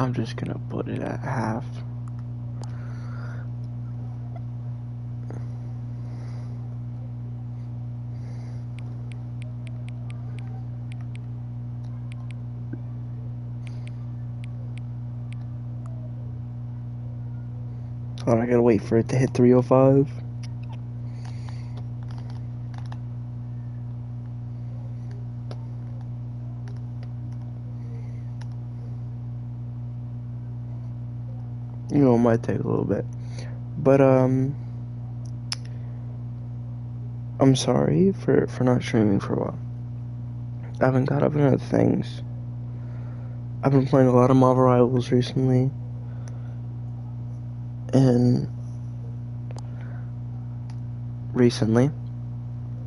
I'm just gonna put it at half. Oh, I gotta wait for it to hit 305. You know, it might take a little bit. But, I'm sorry for not streaming for a while. I've been caught up in other things. I've been playing a lot of Marvel Rivals recently. And recently,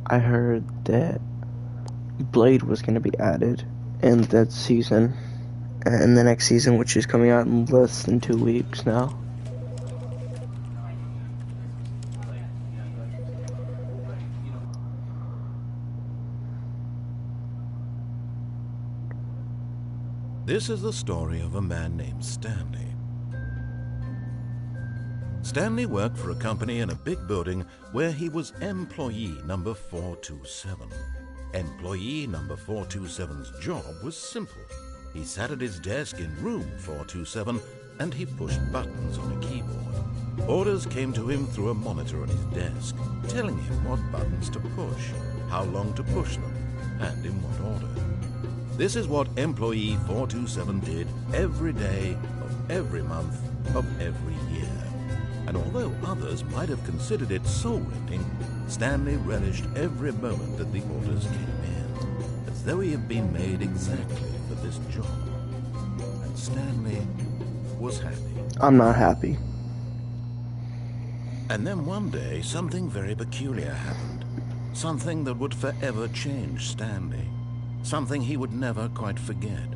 I heard that Blade was going to be added in that season, and the next season, which is coming out in less than 2 weeks now. This is the story of a man named Stanley. Stanley worked for a company in a big building where he was employee number 427. Employee number 427's job was simple. He sat at his desk in room 427 and he pushed buttons on a keyboard. Orders came to him through a monitor on his desk, telling him what buttons to push, how long to push them, and in what order. This is what employee 427 did every day of every month of every year. And although others might have considered it soul-rending, Stanley relished every moment that the orders came in, as though he had been made exactly for this job. And Stanley was happy. I'm not happy. And then one day, something very peculiar happened. Something that would forever change Stanley. Something he would never quite forget.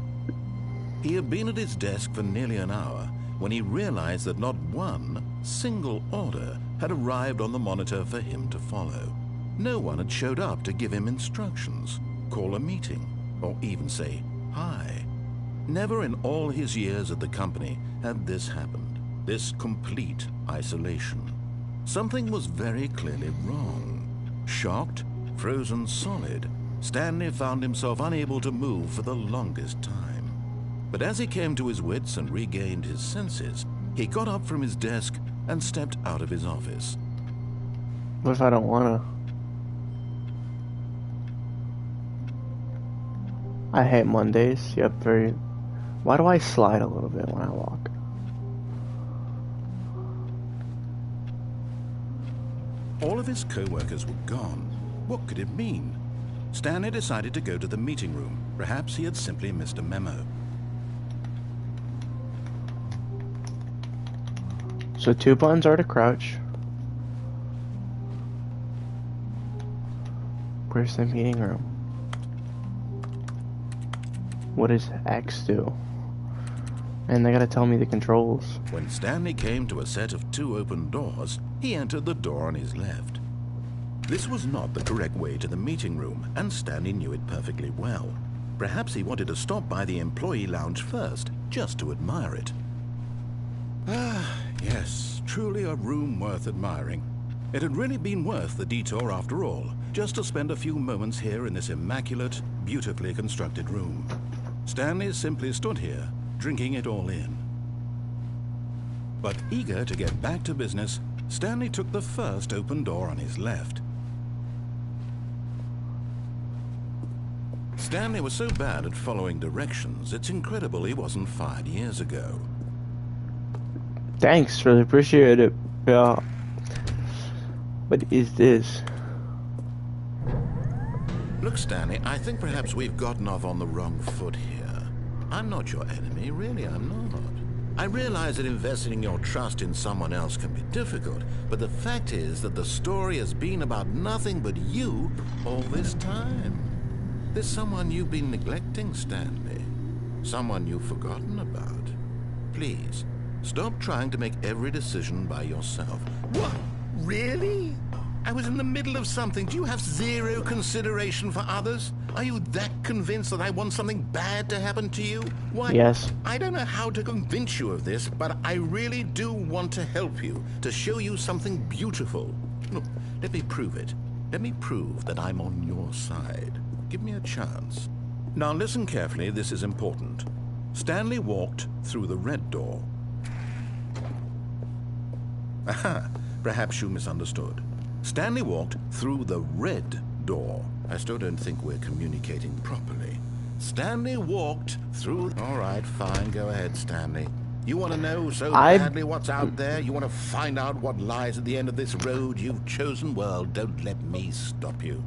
He had been at his desk for nearly an hour when he realized that not one single order had arrived on the monitor for him to follow. No one had showed up to give him instructions, call a meeting, or even say hi. Never in all his years at the company had this happened, this complete isolation. Something was very clearly wrong. Shocked, frozen solid, Stanley found himself unable to move for the longest time. But as he came to his wits and regained his senses, he got up from his desk and stepped out of his office. What if I don't wanna? I hate Mondays. Yep, very... Why do I slide a little bit when I walk? All of his co-workers were gone. What could it mean? Stanley decided to go to the meeting room. Perhaps he had simply missed a memo. So 2 buttons are to crouch. Where's the meeting room? What does X do? And they gotta tell me the controls. When Stanley came to a set of 2 open doors, he entered the door on his left. This was not the correct way to the meeting room, and Stanley knew it perfectly well. Perhaps he wanted to stop by the employee lounge first, just to admire it. Ah, yes, truly a room worth admiring. It had really been worth the detour after all, just to spend a few moments here in this immaculate, beautifully constructed room. Stanley simply stood here, drinking it all in. But eager to get back to business, Stanley took the first open door on his left. Stanley was so bad at following directions, it's incredible he wasn't fired years ago. Thanks, really appreciate it. Yeah. What is this? Look, Stanley, I think perhaps we've gotten off on the wrong foot here. I'm not your enemy, really, I'm not. I realize that investing your trust in someone else can be difficult, but the fact is that the story has been about nothing but you all this time. There's someone you've been neglecting, Stanley. Someone you've forgotten about. Please, stop trying to make every decision by yourself. What? Really? I was in the middle of something. Do you have zero consideration for others? Are you that convinced that I want something bad to happen to you? Why, Yes. I don't know how to convince you of this, but I really do want to help you, to show you something beautiful. Look, let me prove it. Let me prove that I'm on your side. Give me a chance. Now listen carefully, this is important. Stanley walked through the red door. Aha, perhaps you misunderstood. Stanley walked through the red door. I still don't think we're communicating properly. Stanley walked through... All right, fine, go ahead, Stanley. You want to know so badly what's out there? You want to find out what lies at the end of this road you've chosen? Well, don't let me stop you.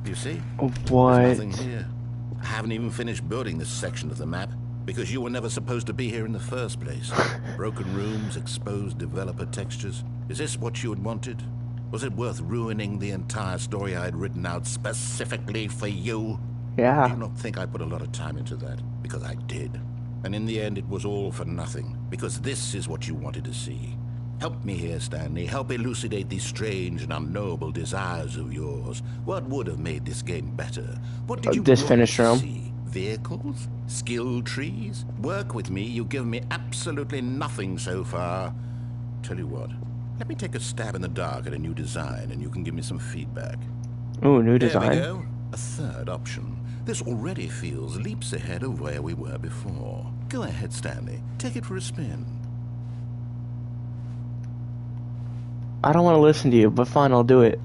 You see? What? There's nothing here. I haven't even finished building this section of the map, because you were never supposed to be here in the first place. Broken rooms, exposed developer textures. Is this what you had wanted? Was it worth ruining the entire story I had written out specifically for you? Yeah. Do you not think I put a lot of time into that? Because I did. And in the end, it was all for nothing. Because this is what you wanted to see. Help me here, Stanley. Help elucidate these strange and unknowable desires of yours. What would have made this game better? What did you This want finished to room. see? Vehicles? Skill trees? Work with me. You've given me absolutely nothing so far. Tell you what. Let me take a stab in the dark at a new design, and you can give me some feedback. Ooh, new There design. we go. A third option. This already feels leaps ahead of where we were before. Go ahead, Stanley. Take it for a spin. I don't want to listen to you, but fine, I'll do it.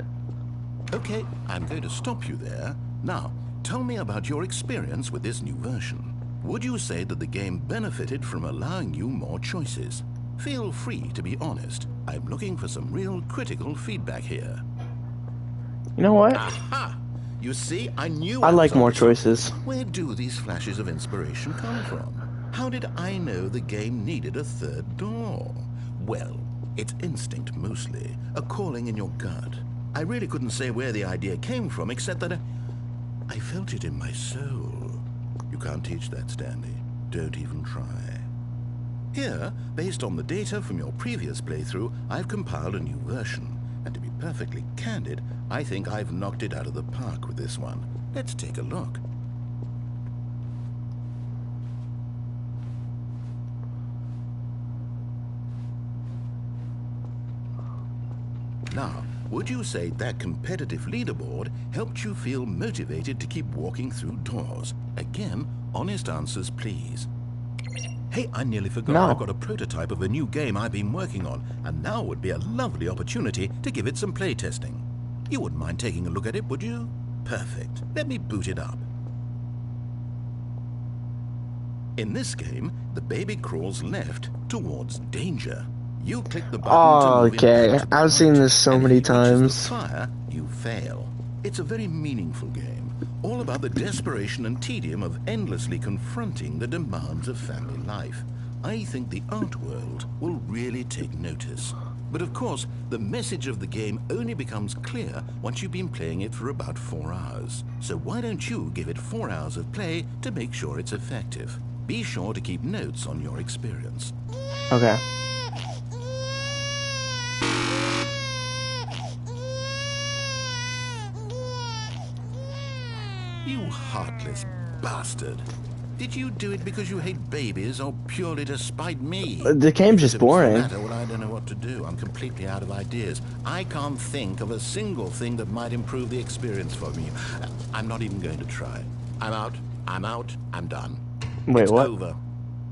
Okay, I'm going to stop you there. Now, tell me about your experience with this new version. Would you say that the game benefited from allowing you more choices? Feel free to be honest. I'm looking for some real critical feedback here. You know what? Aha! You see, I knew I was like more onto something. choices. Where do these flashes of inspiration come from? How did I know the game needed a third door? Well, it's instinct mostly, a calling in your gut. I really couldn't say where the idea came from, except that I felt it in my soul. You can't teach that, Stanley. Don't even try. Here, based on the data from your previous playthrough, I've compiled a new version. And to be perfectly candid, I think I've knocked it out of the park with this one. Let's take a look. Now, would you say that competitive leaderboard helped you feel motivated to keep walking through doors? Again, honest answers, please. Hey, I nearly forgot. No. I've got a prototype of a new game I've been working on, and now would be a lovely opportunity to give it some playtesting. You wouldn't mind taking a look at it, would you? Perfect. Let me boot it up. In this game, the baby crawls left towards danger. You click the button to move it Okay, back to the I've seen right, this so and if many he reaches the times. fire, you fail. It's a very meaningful game, all about the desperation and tedium of endlessly confronting the demands of family life. I think the art world will really take notice. But of course, the message of the game only becomes clear once you've been playing it for about 4 hours. So why don't you give it 4 hours of play to make sure it's effective? Be sure to keep notes on your experience. Okay. You heartless bastard. Did you do it because you hate babies or purely to spite me? The game's just If it's the boring. latter, well, I don't know what to do. I'm completely out of ideas. I can't think of a single thing that might improve the experience for me. I'm not even going to try. I'm out. I'm out. I'm done. Wait, It's what? over.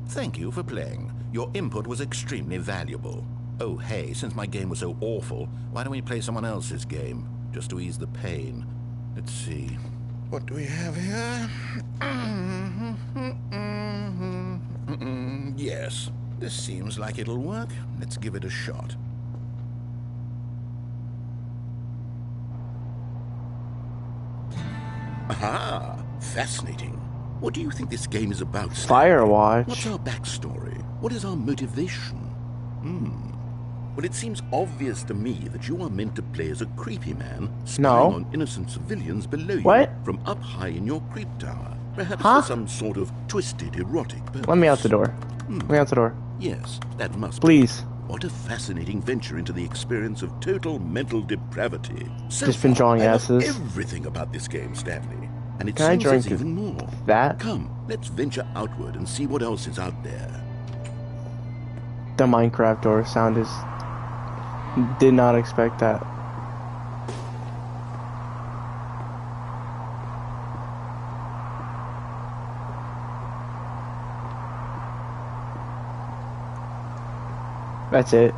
Thank you for playing. Your input was extremely valuable. Oh, hey, since my game was so awful, why don't we play someone else's game? Just to ease the pain. Let's see. What do we have here? Yes, this seems like it'll work. Let's give it a shot. Aha! Fascinating. What do you think this game is about, Stanley? Firewatch. What's our backstory? What is our motivation? Well, it seems obvious to me that you are meant to play as a creepy man spying No. on innocent civilians below you What? from up high in your creep tower. Perhaps Huh? for some sort of twisted erotic purpose. Let me out the door. Let me out the door. Yes, that must be. Please. What a fascinating venture into the experience of total mental depravity. So Just been far, drawing I love asses. everything about this game, Stanley. and it Can I sings us drink even more. that? Come, let's venture outward and see what else is out there. The Minecraft door sound is... Did not expect that. That's it.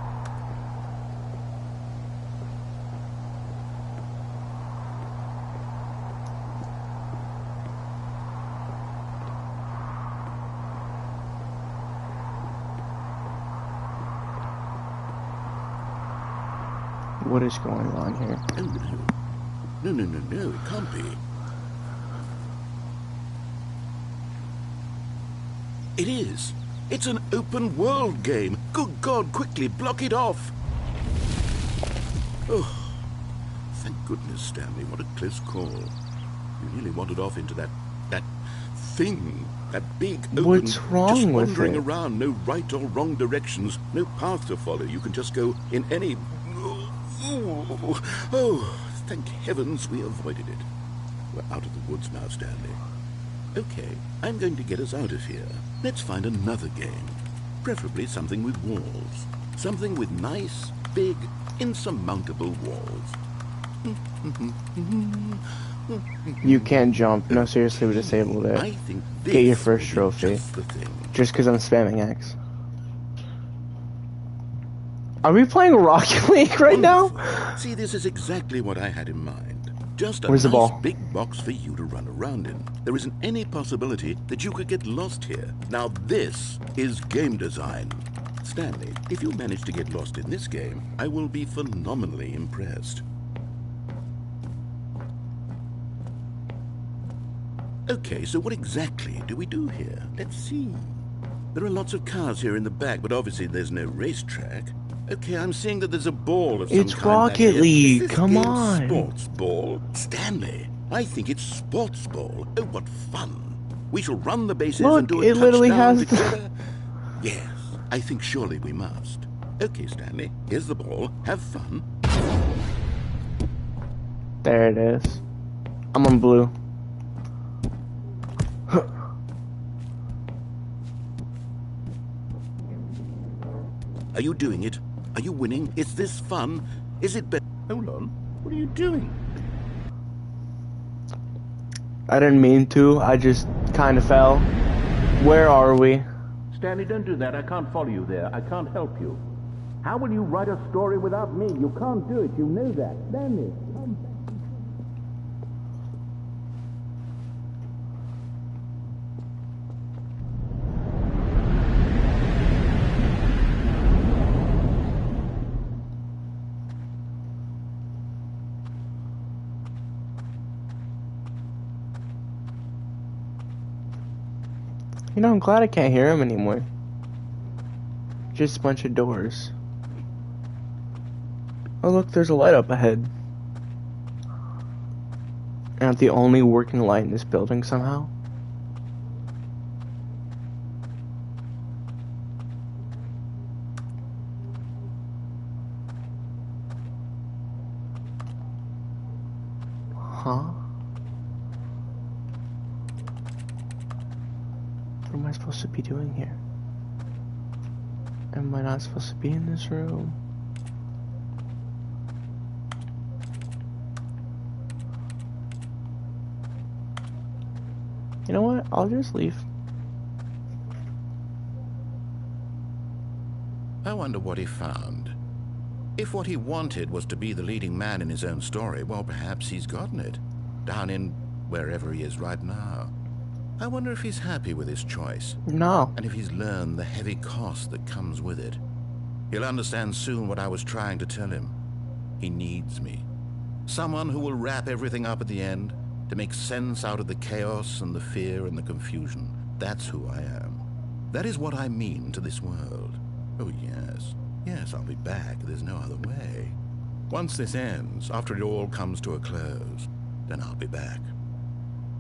What is going on here? Oh no. No, it can't be. It is. It's an open world game. Good God, quickly block it off. Oh, thank goodness, Stanley. What a close call. You nearly wandered off into that thing. That big open... What's wrong just with wandering it? around, no right or wrong directions, no path to follow. You can just go in any... Oh, thank heavens we avoided it. We're out of the woods now, Stanley. Okay, I'm going to get us out of here. Let's find another game. Preferably something with walls. Something with nice, big, insurmountable walls. You can't jump. No, seriously, we disabled it. I think this Get your first will be trophy. just the thing. Just because I'm spamming X. Are we playing Rocket League right now? Wonderful. See, this is exactly what I had in mind. Just a Where's the nice ball? big box for you to run around in. There isn't any possibility that you could get lost here. Now this is game design. Stanley, if you manage to get lost in this game, I will be phenomenally impressed. Okay, so what exactly do we do here? Let's see. There are lots of cars here in the back, but obviously there's no racetrack. Okay, I'm seeing that there's a ball of some It's kind back Rocket here. League, Is this come game on. Sports ball? Stanley, I think it's sports ball. Oh, what fun. We shall run the bases Look, and do a it literally touchdown has the- together. Yes, I think surely we must. Okay, Stanley, here's the ball. Have fun. There it is. I'm on blue. Are you doing it? Are you winning? Is this fun? Is it better? Hold on. What are you doing? I didn't mean to. I just kind of fell. Where are we? Stanley, don't do that. I can't follow you there. I can't help you. How will you write a story without me? You can't do it. You know that. Stanley, come back. You know, I'm glad I can't hear him anymore. Just a bunch of doors. Oh look, there's a light up ahead. And the only working light in this building somehow. Huh? What am I supposed to be doing here? Am I not supposed to be in this room? You know what? I'll just leave. I wonder what he found. If what he wanted was to be the leading man in his own story, well, perhaps he's gotten it. Down in wherever he is right now. I wonder if he's happy with his choice. No. And if he's learned the heavy cost that comes with it. He'll understand soon what I was trying to tell him. He needs me. Someone who will wrap everything up at the end, to make sense out of the chaos and the fear and the confusion. That's who I am. That is what I mean to this world. Oh, yes. Yes, I'll be back. There's no other way. Once this ends, after it all comes to a close, then I'll be back.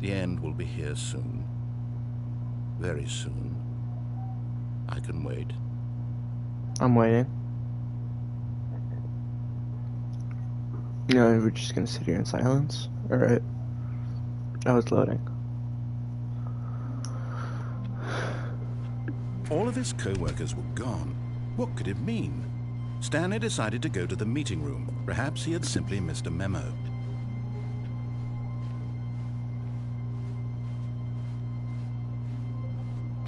The end will be here soon. Very soon. I can wait. I'm waiting. You know, we're just gonna sit here in silence. Alright. I was loading. All of his co-workers were gone. What could it mean? Stanley decided to go to the meeting room. Perhaps he had simply missed a memo.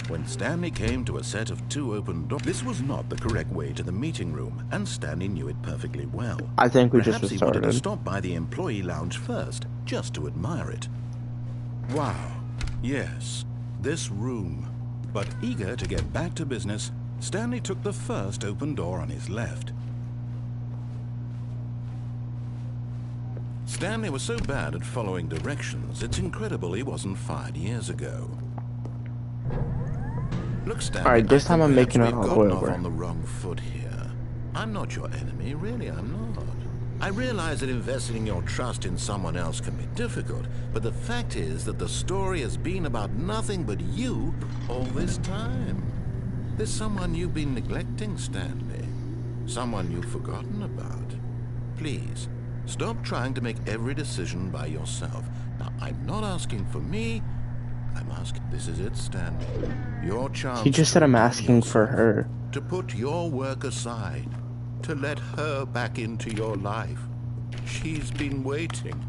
When Stanley came to a set of 2 open doors, this was not the correct way to the meeting room, and Stanley knew it perfectly well. I think we Perhaps just he wanted to started. stop by the employee lounge first, just to admire it. Wow, yes, this room. But eager to get back to business, Stanley took the first open door on his left. Stanley was so bad at following directions, it's incredible he wasn't fired years ago. Look, Stanley, Alright, this time I'm making it we've all the gotten way off over. on the wrong foot here. I'm not your enemy, really, I'm not. I realize that investing your trust in someone else can be difficult, but the fact is that the story has been about nothing but you all this time. There's someone you've been neglecting, Stanley. Someone you've forgotten about. Please, stop trying to make every decision by yourself. Now, I'm not asking for me. I'm asking, this is it, Stanley. Your chance. He just said to I'm redeem asking for yourself, her. to put your work aside, to let her back into your life. She's been waiting.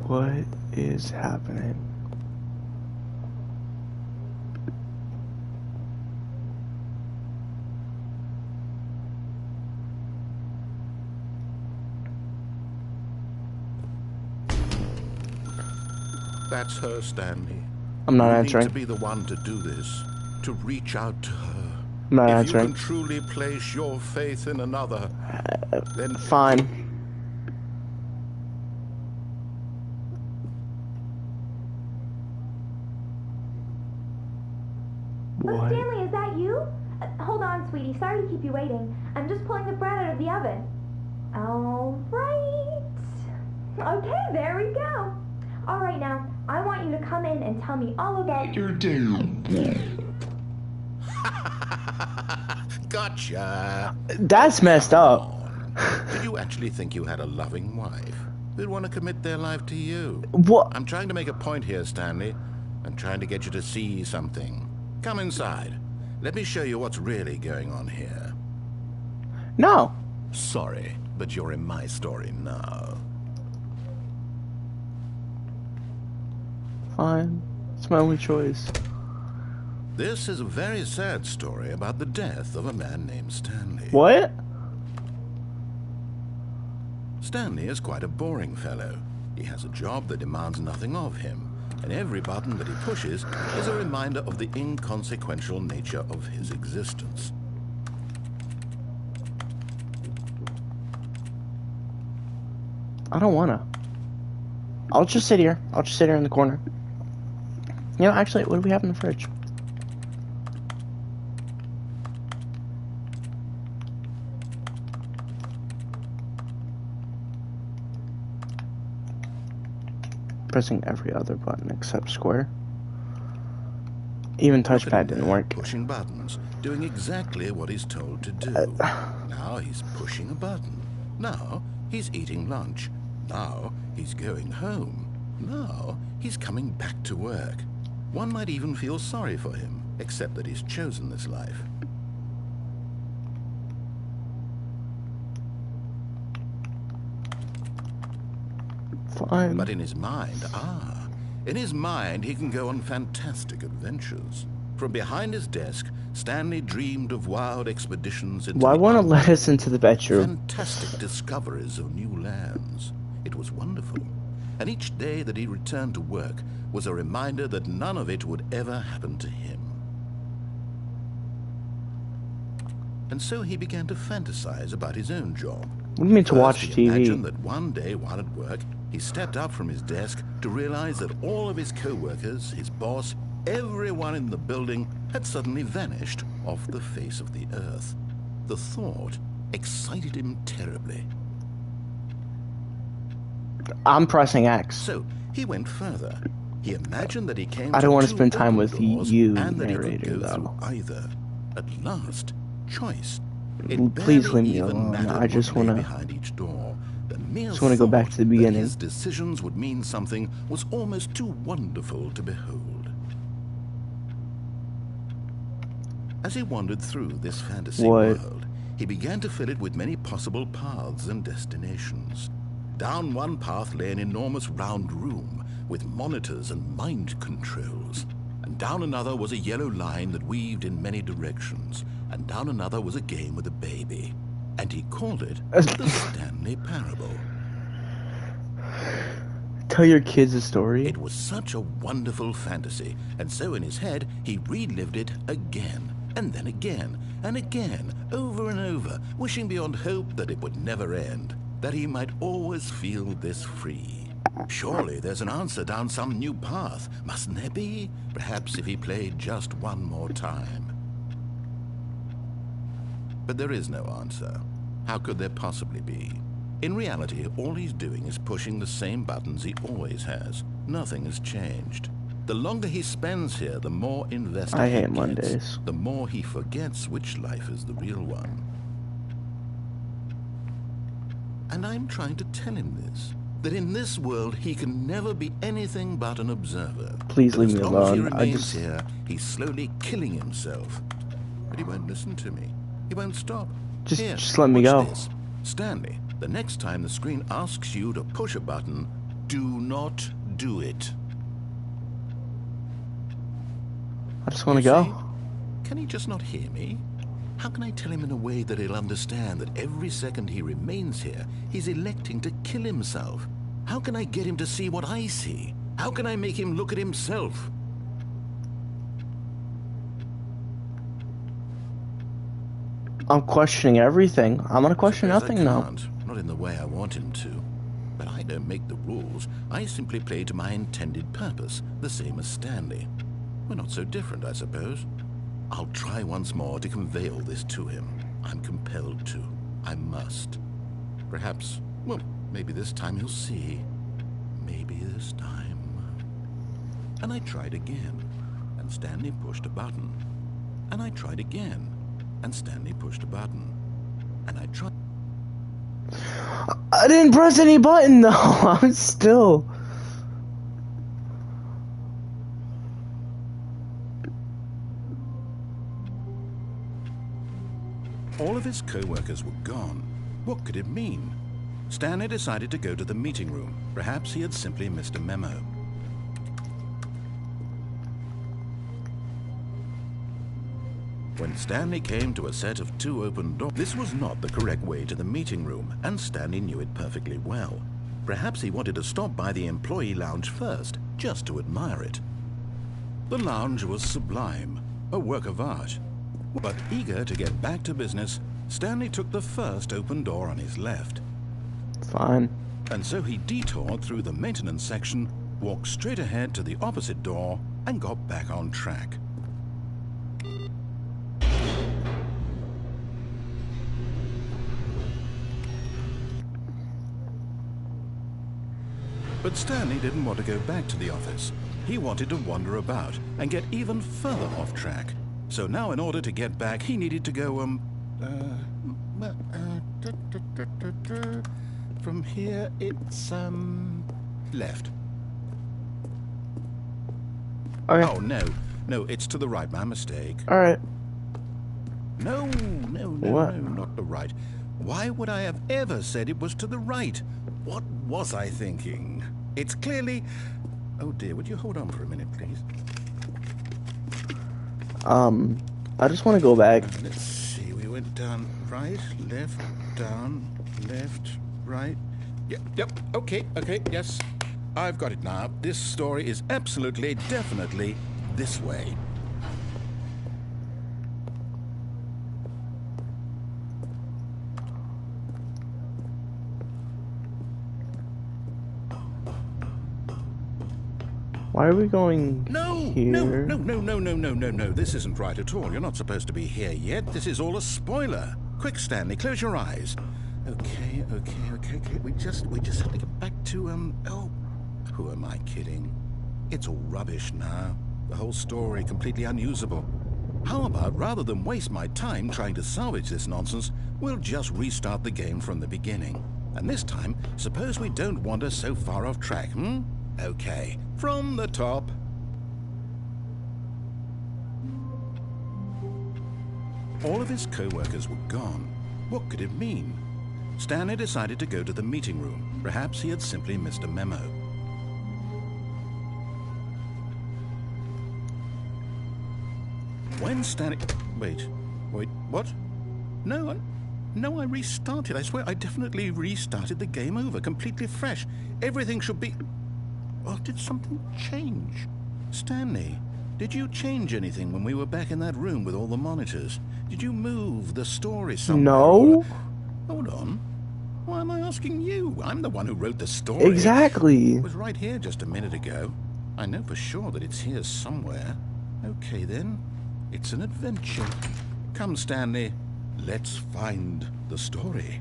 What is happening? That's her, Stanley. I'm not You answering. need to be the one to do this, to reach out to her. I'm not If answering. you can truly place your faith in another, then Fine. Oh, What? Stanley, is that you? Hold on, sweetie. Sorry to keep you waiting. I'm just pulling the bread out of the oven. All right. Okay, there we go. All right, now, I want you to come in and tell me all about your day. Gotcha. That's messed up. Did you actually think you had a loving wife who'd want to commit their life to you? What? I'm trying to make a point here, Stanley. I'm trying to get you to see something. Come inside. Let me show you what's really going on here. No. Sorry, but you're in my story now. Fine. It's my only choice. This is a very sad story about the death of a man named Stanley. What? Stanley is quite a boring fellow. He has a job that demands nothing of him, and every button that he pushes is a reminder of the inconsequential nature of his existence. I don't wanna. I'll just sit here. I'll just sit here in the corner. You know, actually, what do we have in the fridge? Pressing every other button except square. Even Look at him touchpad didn't there, work. Pushing buttons, doing exactly what he's told to do. Now he's pushing a button. Now he's eating lunch. Now he's going home. Now he's coming back to work. One might even feel sorry for him, except that he's chosen this life. Fine. But in his mind, in his mind he can go on fantastic adventures. From behind his desk, Stanley dreamed of wild expeditions into Why the won't it unknown. let us into the bedroom? Fantastic discoveries of new lands. It was wonderful. And each day that he returned to work was a reminder that none of it would ever happen to him. And so he began to fantasize about his own job. What do you mean to First, watch he imagined TV? that one day while at work, he stepped up from his desk to realize that all of his co-workers, his boss, everyone in the building had suddenly vanished off the face of the earth. The thought excited him terribly. I'm pressing X. So he went further. He imagined that he came I don't want to two spend time open with doors you, and that he could narrator, go though. through either. At last, choice. It Please barely leave me even alone. mattered I just what lay wanna behind each door. The mere go back to the thought that beginning. his decisions would mean something was almost too wonderful to behold. As he wandered through this fantasy world, he began to fill it with many possible paths and destinations. Down one path lay an enormous round room with monitors and mind controls. And down another was a yellow line that weaved in many directions. And down another was a game with a baby. And he called it the Stanley Parable. Tell your kids a story. It was such a wonderful fantasy, and so in his head he relived it again, and then again, and again, over and over, wishing beyond hope that it would never end, that he might always feel this free. Surely there's an answer down some new path, mustn't there be? Perhaps if he played just one more time. But there is no answer. How could there possibly be? In reality, all he's doing is pushing the same buttons he always has. Nothing has changed. The longer he spends here, the more invested I he hate gets. Mondays. The more he forgets which life is the real one. And I'm trying to tell him this, that in this world he can never be anything but an observer. Please That leave as me long as he alone. remains here, he's slowly killing himself. But he won't listen to me. He won't stop. Just let me watch go. This. Stanley, the next time the screen asks you to push a button, do not do it. I just want to You go. see? Can he just not hear me? How can I tell him in a way that he'll understand that every second he remains here, he's electing to kill himself? How can I get him to see what I see? How can I make him look at himself? I'm questioning everything. I'm gonna question Suppose nothing I now. can't. Not in the way I want him to. But I don't make the rules. I simply play to my intended purpose, the same as Stanley. We're not so different, I suppose. I'll try once more to convey all this to him. I'm compelled to. I must. Perhaps, well, maybe this time he'll see. Maybe this time. And I tried again, and Stanley pushed a button. And I tried again, and Stanley pushed a button. And I tried. I didn't press any button though. I'm still. All of his co-workers were gone. What could it mean? Stanley decided to go to the meeting room. Perhaps he had simply missed a memo. When Stanley came to a set of 2 open doors, this was not the correct way to the meeting room, and Stanley knew it perfectly well. Perhaps he wanted to stop by the employee lounge first, just to admire it. The lounge was sublime, a work of art. But eager to get back to business, Stanley took the first open door on his left. Fine. And so he detoured through the maintenance section, walked straight ahead to the opposite door, and got back on track. But Stanley didn't want to go back to the office. He wanted to wander about and get even further off track. So now in order to get back, he needed to go, from here it's, left. Okay. Oh, no, it's to the right, my mistake. Alright. No, What? not the right. Why would I have ever said it was to the right? What was I thinking? It's clearly... Oh dear, would you hold on for a minute, please? I just want to go back. Let's see, we went down right, left, down, left, right. Yep, okay, yes. I've got it now. This story is absolutely, definitely this way. Why are we going No, here? no. This isn't right at all. You're not supposed to be here yet. This is all a spoiler. Quick, Stanley, close your eyes. Okay. We just have to get back to, oh, who am I kidding? It's all rubbish now. The whole story completely unusable. How about, rather than waste my time trying to salvage this nonsense, we'll just restart the game from the beginning. And this time, suppose we don't wander so far off track, hmm? Okay, from the top. All of his co-workers were gone. What could it mean? Stanley decided to go to the meeting room. Perhaps he had simply missed a memo. When Stanley... Wait, what? No, I restarted. I swear I definitely restarted the game over, completely fresh. Everything should be... Well, did something change? Stanley, did you change anything when we were back in that room with all the monitors? Did you move the story somewhere? No. Hold on. Why am I asking you? I'm the one who wrote the story. Exactly. It was right here just a minute ago. I know for sure that it's here somewhere. Okay, then. It's an adventure. Come, Stanley. Let's find the story.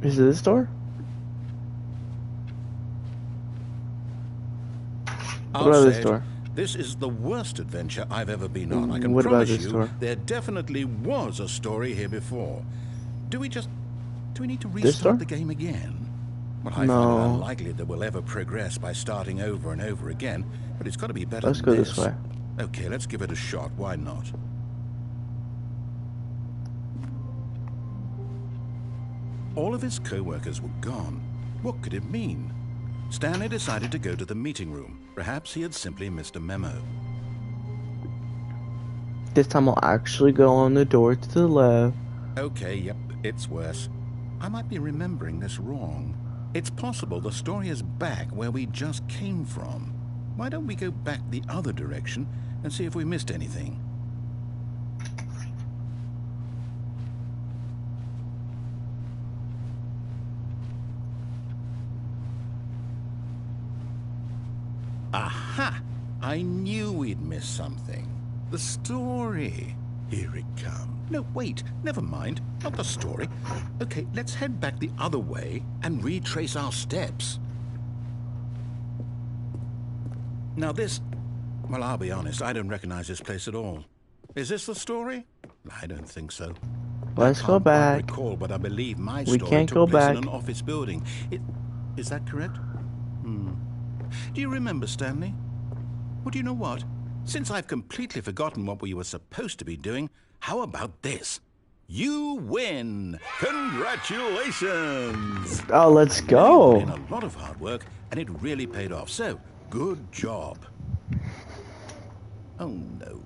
Is it this door? What about this door? This is the worst adventure I've ever been on. I can What about promise this you door? there definitely was a story here before. Do we need to This door? restart the game again? Well, I find it No. unlikely that we'll ever progress by starting over and over again, but it's got to be better Let's than go this way. Okay, let's give it a shot. Why not? All of his co-workers were gone. What could it mean? Stanley decided to go to the meeting room. Perhaps he had simply missed a memo. This time I'll actually go on the door to the left. Okay, yep, it's worse. I might be remembering this wrong. It's possible the story is back where we just came from. Why don't we go back the other direction and see if we missed anything? Aha! I knew we'd miss something. The story. Here it comes. No, wait, never mind. Not the story. Okay, let's head back the other way and retrace our steps. Now this... Well, I'll be honest, I don't recognize this place at all. Is this the story? I don't think so. Let's go back. I can't quite recall, but I believe my We story can't took go place back. in an office building. Is that correct? Do you remember, Stanley? Well, do you know what? Since I've completely forgotten what we were supposed to be doing, how about this? You win! Congratulations! Oh, let's You go. put in a lot of hard work, and it really paid off. So, good job. Oh, no.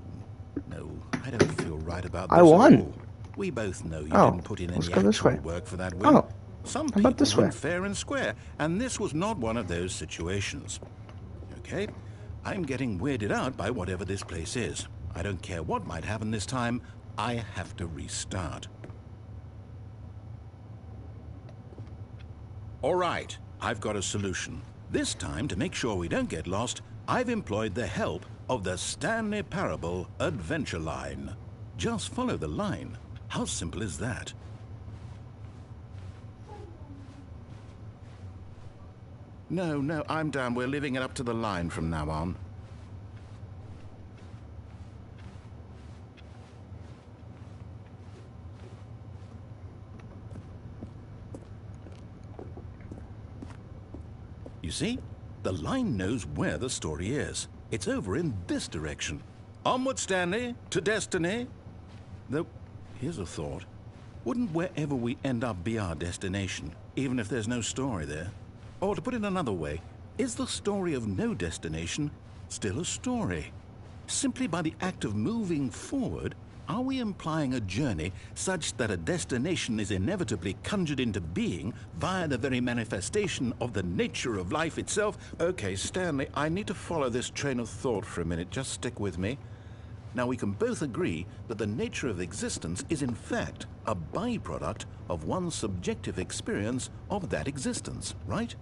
No, I don't feel right about this I won. at all. We both know you Oh, didn't put in let's any go this actual way. work for that win. Oh, Some how about people this win way? fair and square, and this was not one of those situations. Okay, I'm getting weirded out by whatever this place is. I don't care what might happen this time. I have to restart. All right, I've got a solution. This time, to make sure we don't get lost, I've employed the help of the Stanley Parable Adventure Line. Just follow the line. How simple is that? No, I'm down. We're leaving it up to the line from now on. You see? The line knows where the story is. It's over in this direction. Onward, Stanley, to destiny. Though, here's a thought. Wouldn't wherever we end up be our destination, even if there's no story there? Or to put it another way, is the story of no destination still a story? Simply by the act of moving forward, are we implying a journey such that a destination is inevitably conjured into being via the very manifestation of the nature of life itself? Okay, Stanley, I need to follow this train of thought for a minute. Just stick with me. Now we can both agree that the nature of existence is in fact a byproduct of one's subjective experience of that existence, right?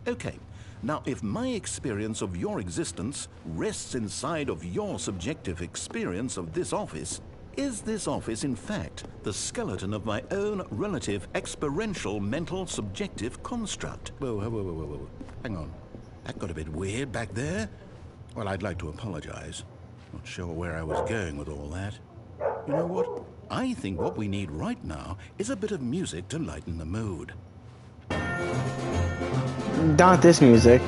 Okay, now if my experience of your existence rests inside of your subjective experience of this office, is this office in fact the skeleton of my own relative experiential mental subjective construct? Whoa. Hang on. That got a bit weird back there. Well, I'd like to apologize. Not sure where I was going with all that. You know what? I think what we need right now is a bit of music to lighten the mood. Not this music.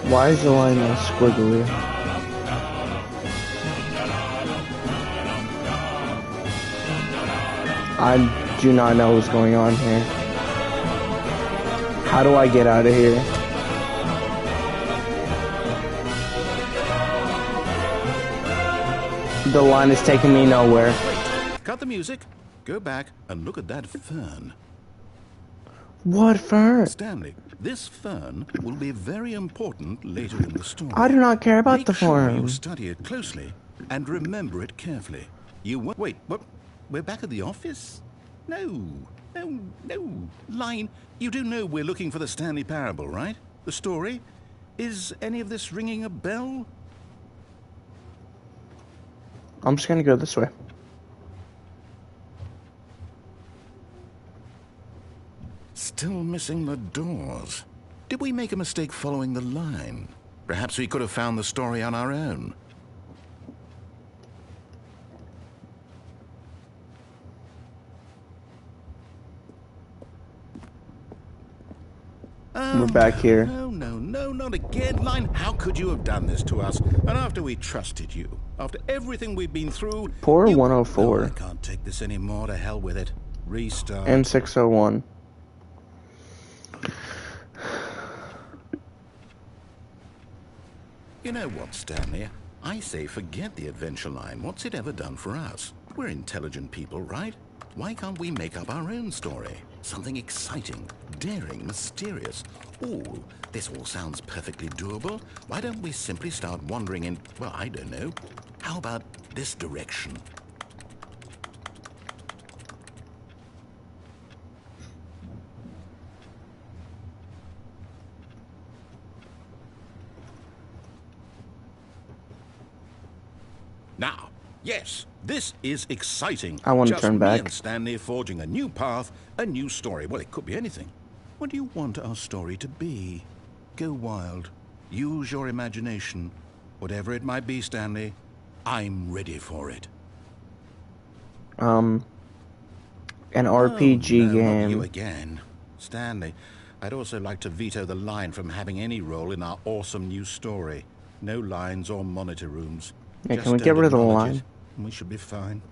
Why is the line all squiggly? I do not know what's going on here. How do I get out of here? The line is taking me nowhere. Cut the music, go back and look at that fern. What fern? Stanley, this fern will be very important later in the story. I do not care about the fern. fern. You study it closely and remember it carefully. You won't... Wait, what? We're back at the office? No. Line, you do know we're looking for the Stanley Parable, right? The story? Is any of this ringing a bell? I'm just gonna go this way. Still missing the doors. Did we make a mistake following the line? Perhaps we could have found the story on our own. We're back here. No, not again, Line. How could you have done this to us? And after we trusted you, after everything we've been through... Poor 104. No, I can't take this anymore. To hell with it. Restart. And 601. You know what, Stanley? I say forget the adventure line. What's it ever done for us? We're intelligent people, right? Why can't we make up our own story? Something exciting, daring, mysterious. Ooh, this all sounds perfectly doable. Why don't we simply start wandering in, well, I don't know. How about this direction? Now, yes, this is exciting. I want to turn back. Just me and Stanley forging a new path, a new story. Well, it could be anything. What do you want our story to be? Go wild. Use your imagination. Whatever it might be, Stanley, I'm ready for it. An RPG no, game. Not you again. Stanley, I'd also like to veto the line from having any role in our awesome new story. No lines or monitor rooms. Yeah, Just can we get rid of the acknowledge line? it, and we should be fine.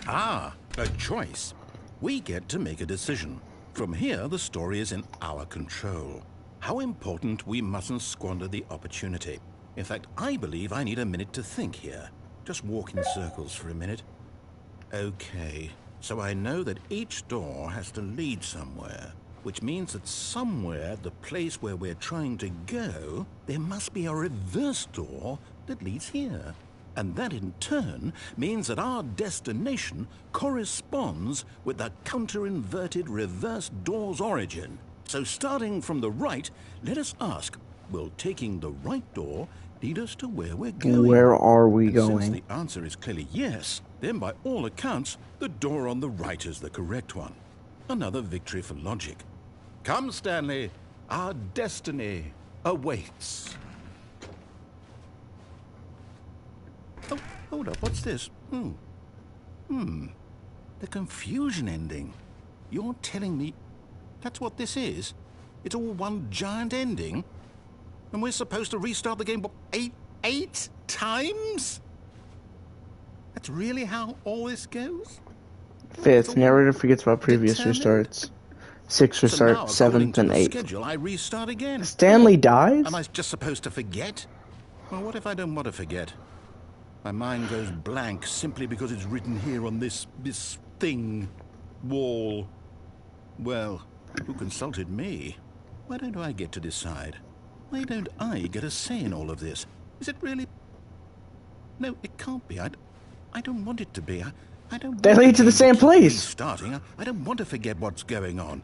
Ah, a choice. We get to make a decision. From here, the story is in our control. How important we mustn't squander the opportunity. In fact, I believe I need a minute to think here. Just walk in circles for a minute. Okay, so I know that each door has to lead somewhere. Which means that somewhere, the place where we're trying to go, there must be a reverse door that leads here. And that in turn means that our destination corresponds with the counter-inverted reverse door's origin. So starting from the right, let us ask, will taking the right door lead us to where we're going? Where are we And going? since the answer is clearly yes, then by all accounts, the door on the right is the correct one. Another victory for logic. Come, Stanley, our destiny awaits. Oh, hold up, what's this? The confusion ending. You're telling me that's what this is? It's all one giant ending? And we're supposed to restart the game, what, eight times? That's really how all this goes? Fifth, narrator forgets about previous determined? restarts. Sixth So now, restart, according seventh, to and the eighth. schedule, I restart again. Stanley dies? Am I just supposed to forget? Well, what if I don't want to forget? My mind goes blank simply because it's written here on this thing, wall. Well, who consulted me. Why don't I get to decide? Why don't I get a say in all of this? Is it really... No, it can't be. I don't want it to be. I don't want They lead to the game same keep place. restarting. I don't want to forget what's going on.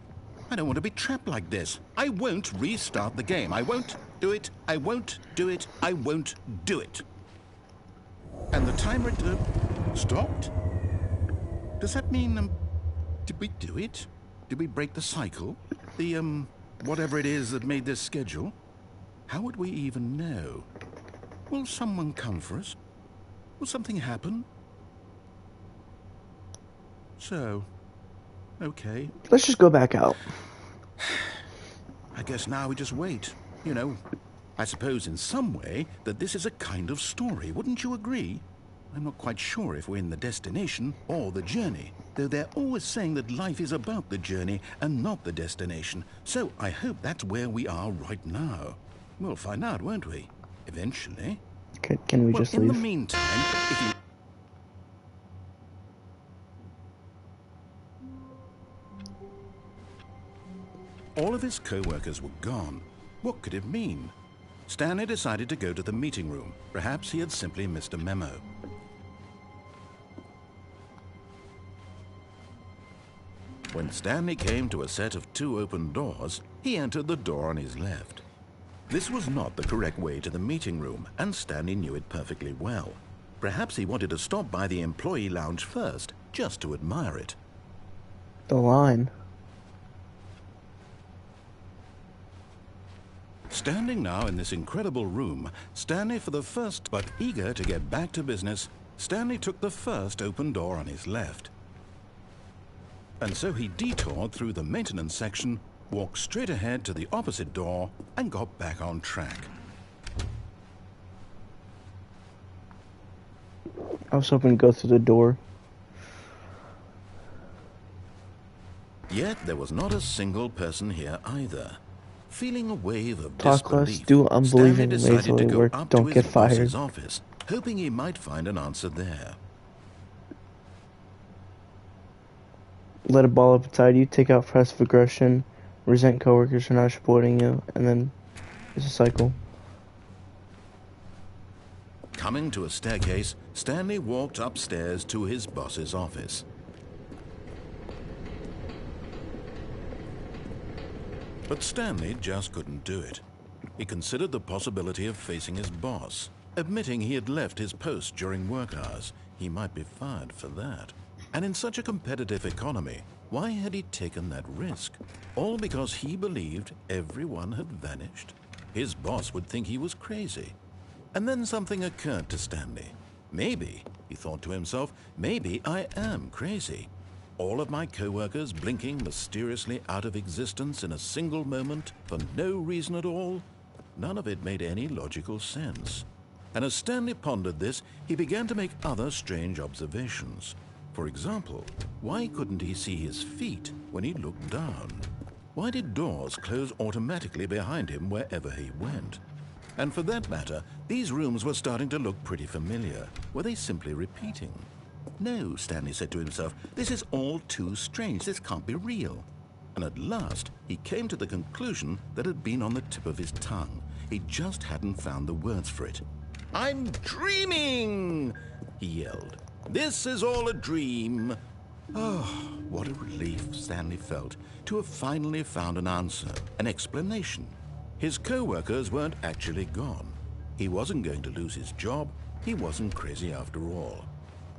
I don't want to be trapped like this. I won't restart the game. I won't do it. I won't do it. I won't do it. And the timer stopped? Does that mean, did we do it? Did we break the cycle? The, whatever it is that made this schedule? How would we even know? Will someone come for us? Will something happen? So, okay. Let's just go back out. I guess now we just wait. You know, I suppose in some way that this is a kind of story. Wouldn't you agree? I'm not quite sure if we're in the destination or the journey, though they're always saying that life is about the journey and not the destination. So I hope that's where we are right now. We'll find out, won't we? Eventually. Can we just In leave? the meantime, if you... All of his co-workers were gone. What could it mean? Stanley decided to go to the meeting room. Perhaps he had simply missed a memo. When Stanley came to a set of 2 open doors, he entered the door on his left. This was not the correct way to the meeting room, and Stanley knew it perfectly well. Perhaps he wanted to stop by the employee lounge first, just to admire it. The line. Standing now in this incredible room, Stanley for the first, but eager to get back to business, Stanley took the first open door on his left. And so he detoured through the maintenance section, walked straight ahead to the opposite door, and got back on track. I was hoping to go through the door. Yet there was not a single person here either. Feeling a wave of Talk less, disbelief, do Stanley unbelieving decided to lazily go work, up don't to get his boss's fired. office, hoping he might find an answer there. Let it ball up inside you, take out passive aggression, resent coworkers for not supporting you, and then it's a cycle. Coming to a staircase, Stanley walked upstairs to his boss's office. But Stanley just couldn't do it. He considered the possibility of facing his boss, admitting he had left his post during work hours. He might be fired for that. And in such a competitive economy, why had he taken that risk? All because he believed everyone had vanished? His boss would think he was crazy. And then something occurred to Stanley. Maybe, he thought to himself, maybe I am crazy. All of my co-workers blinking mysteriously out of existence in a single moment for no reason at all? None of it made any logical sense. And as Stanley pondered this, he began to make other strange observations. For example, why couldn't he see his feet when he looked down? Why did doors close automatically behind him wherever he went? And for that matter, these rooms were starting to look pretty familiar. Were they simply repeating? No, Stanley said to himself, this is all too strange. This can't be real. And at last, he came to the conclusion that had been on the tip of his tongue. He just hadn't found the words for it. "I'm dreaming!" he yelled. "This is all a dream." Oh, what a relief Stanley felt to have finally found an answer, an explanation. His co-workers weren't actually gone. He wasn't going to lose his job. He wasn't crazy after all.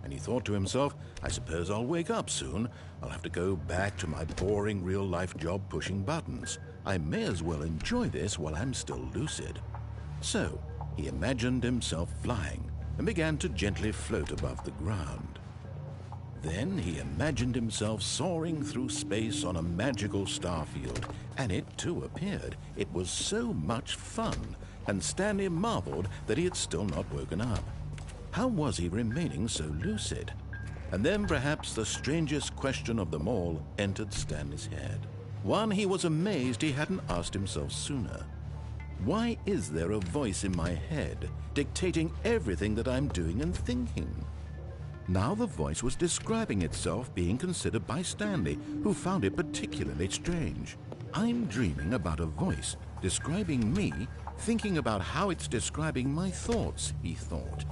And he thought to himself, I suppose I'll wake up soon. I'll have to go back to my boring real-life job pushing buttons. I may as well enjoy this while I'm still lucid. So, he imagined himself flying and began to gently float above the ground. Then he imagined himself soaring through space on a magical starfield, and it too appeared. It was so much fun, and Stanley marveled that he had still not woken up. How was he remaining so lucid? And then perhaps the strangest question of them all entered Stanley's head. One he was amazed he hadn't asked himself sooner. Why is there a voice in my head dictating everything that I'm doing and thinking? Now the voice was describing itself being considered by Stanley, who found it particularly strange. I'm dreaming about a voice describing me, thinking about how it's describing my thoughts, he thought.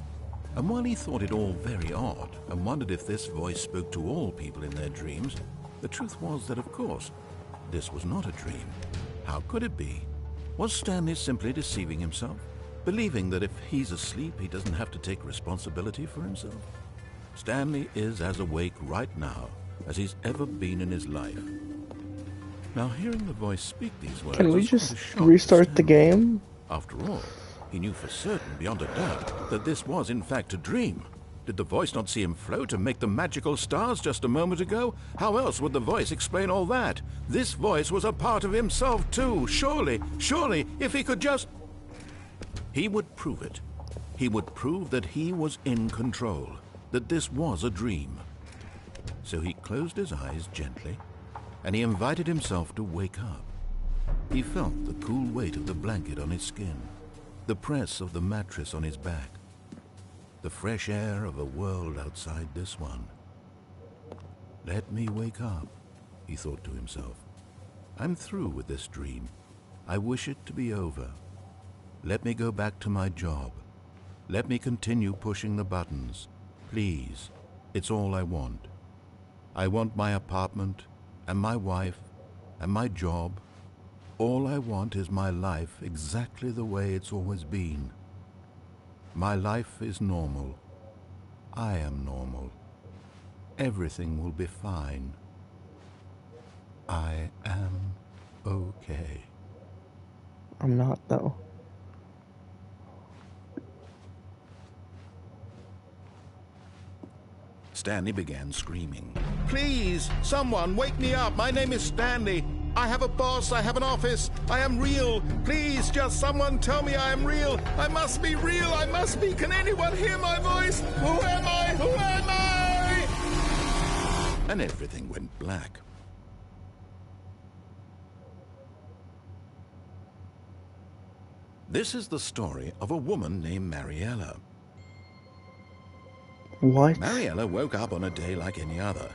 And while he thought it all very odd and wondered if this voice spoke to all people in their dreams, the truth was that, of course, this was not a dream. How could it be? Was Stanley simply deceiving himself, believing that if he's asleep, he doesn't have to take responsibility for himself? Stanley is as awake right now as he's ever been in his life. Now, hearing the voice speak these words... Can we just restart the game? After all, he knew for certain, beyond a doubt, that this was in fact a dream. Did the voice not see him float and make the magical stars just a moment ago? How else would the voice explain all that? This voice was a part of himself too. Surely, if he could just... He would prove it. He would prove that he was in control, that this was a dream. So he closed his eyes gently, and he invited himself to wake up. He felt the cool weight of the blanket on his skin, the press of the mattress on his back, the fresh air of a world outside this one. Let me wake up, he thought to himself. I'm through with this dream. I wish it to be over. Let me go back to my job. Let me continue pushing the buttons. Please, it's all I want. I want my apartment, and my wife, and my job. All I want is my life exactly the way it's always been. My life is normal. I am normal. Everything will be fine. I am okay. I'm not, though. Stanley began screaming. Please, someone, wake me up. My name is Stanley. I have a boss. I have an office. I am real. Please, just someone tell me I am real. I must be real. I must be. Can anyone hear my voice? Who am I? Who am I? And everything went black. This is the story of a woman named Mariella. What? Mariella woke up on a day like any other.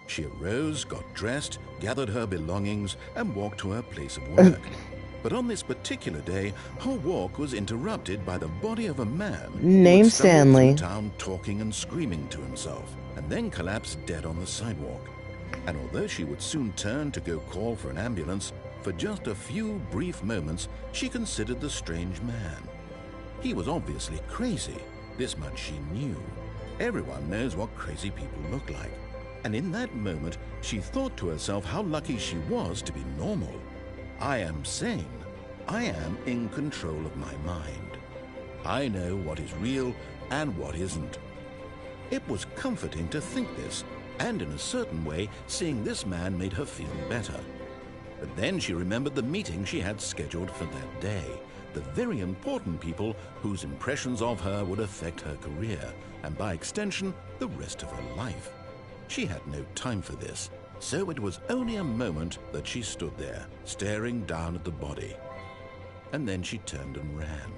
She arose, got dressed, gathered her belongings, and walked to her place of work. But on this particular day, her walk was interrupted by the body of a man named Stanley, through town talking and screaming to himself, and then collapsed dead on the sidewalk. And although she would soon turn to go call for an ambulance, for just a few brief moments, she considered the strange man. He was obviously crazy. This much she knew. Everyone knows what crazy people look like. And in that moment, she thought to herself how lucky she was to be normal. I am sane. I am in control of my mind. I know what is real and what isn't. It was comforting to think this, and in a certain way, seeing this man made her feel better. But then she remembered the meeting she had scheduled for that day, the very important people whose impressions of her would affect her career, and by extension, the rest of her life. She had no time for this, so it was only a moment that she stood there, staring down at the body. And then she turned and ran.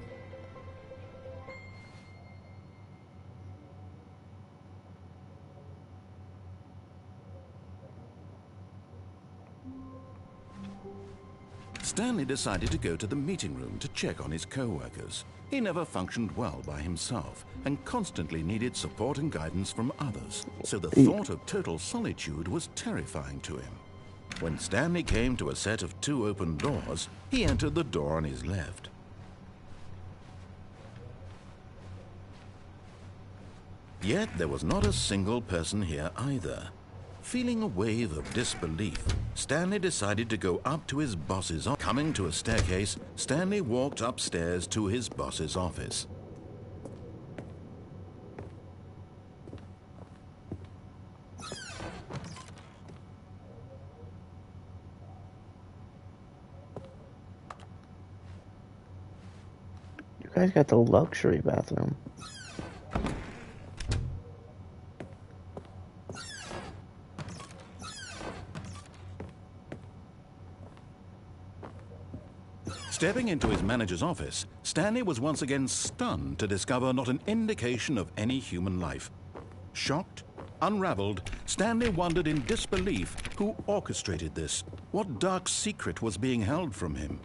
Stanley decided to go to the meeting room to check on his co-workers. He never functioned well by himself and constantly needed support and guidance from others, so the thought of total solitude was terrifying to him. When Stanley came to a set of 2 open doors, he entered the door on his left. Yet there was not a single person here either. Feeling a wave of disbelief, Stanley decided to go up to his boss's office. Coming to a staircase, Stanley walked upstairs to his boss's office. You guys got the luxury bathroom. Stepping into his manager's office, Stanley was once again stunned to discover not an indication of any human life. Shocked, unraveled, Stanley wondered in disbelief who orchestrated this, what dark secret was being held from him.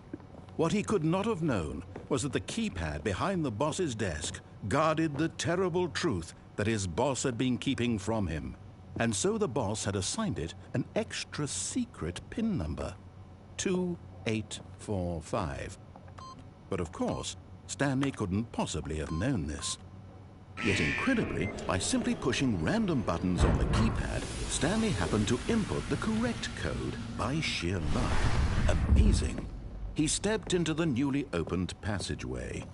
What he could not have known was that the keypad behind the boss's desk guarded the terrible truth that his boss had been keeping from him. And so the boss had assigned it an extra secret PIN number, 2845. But of course, Stanley couldn't possibly have known this. Yet incredibly, by simply pushing random buttons on the keypad, Stanley happened to input the correct code by sheer luck. Amazing. He stepped into the newly opened passageway.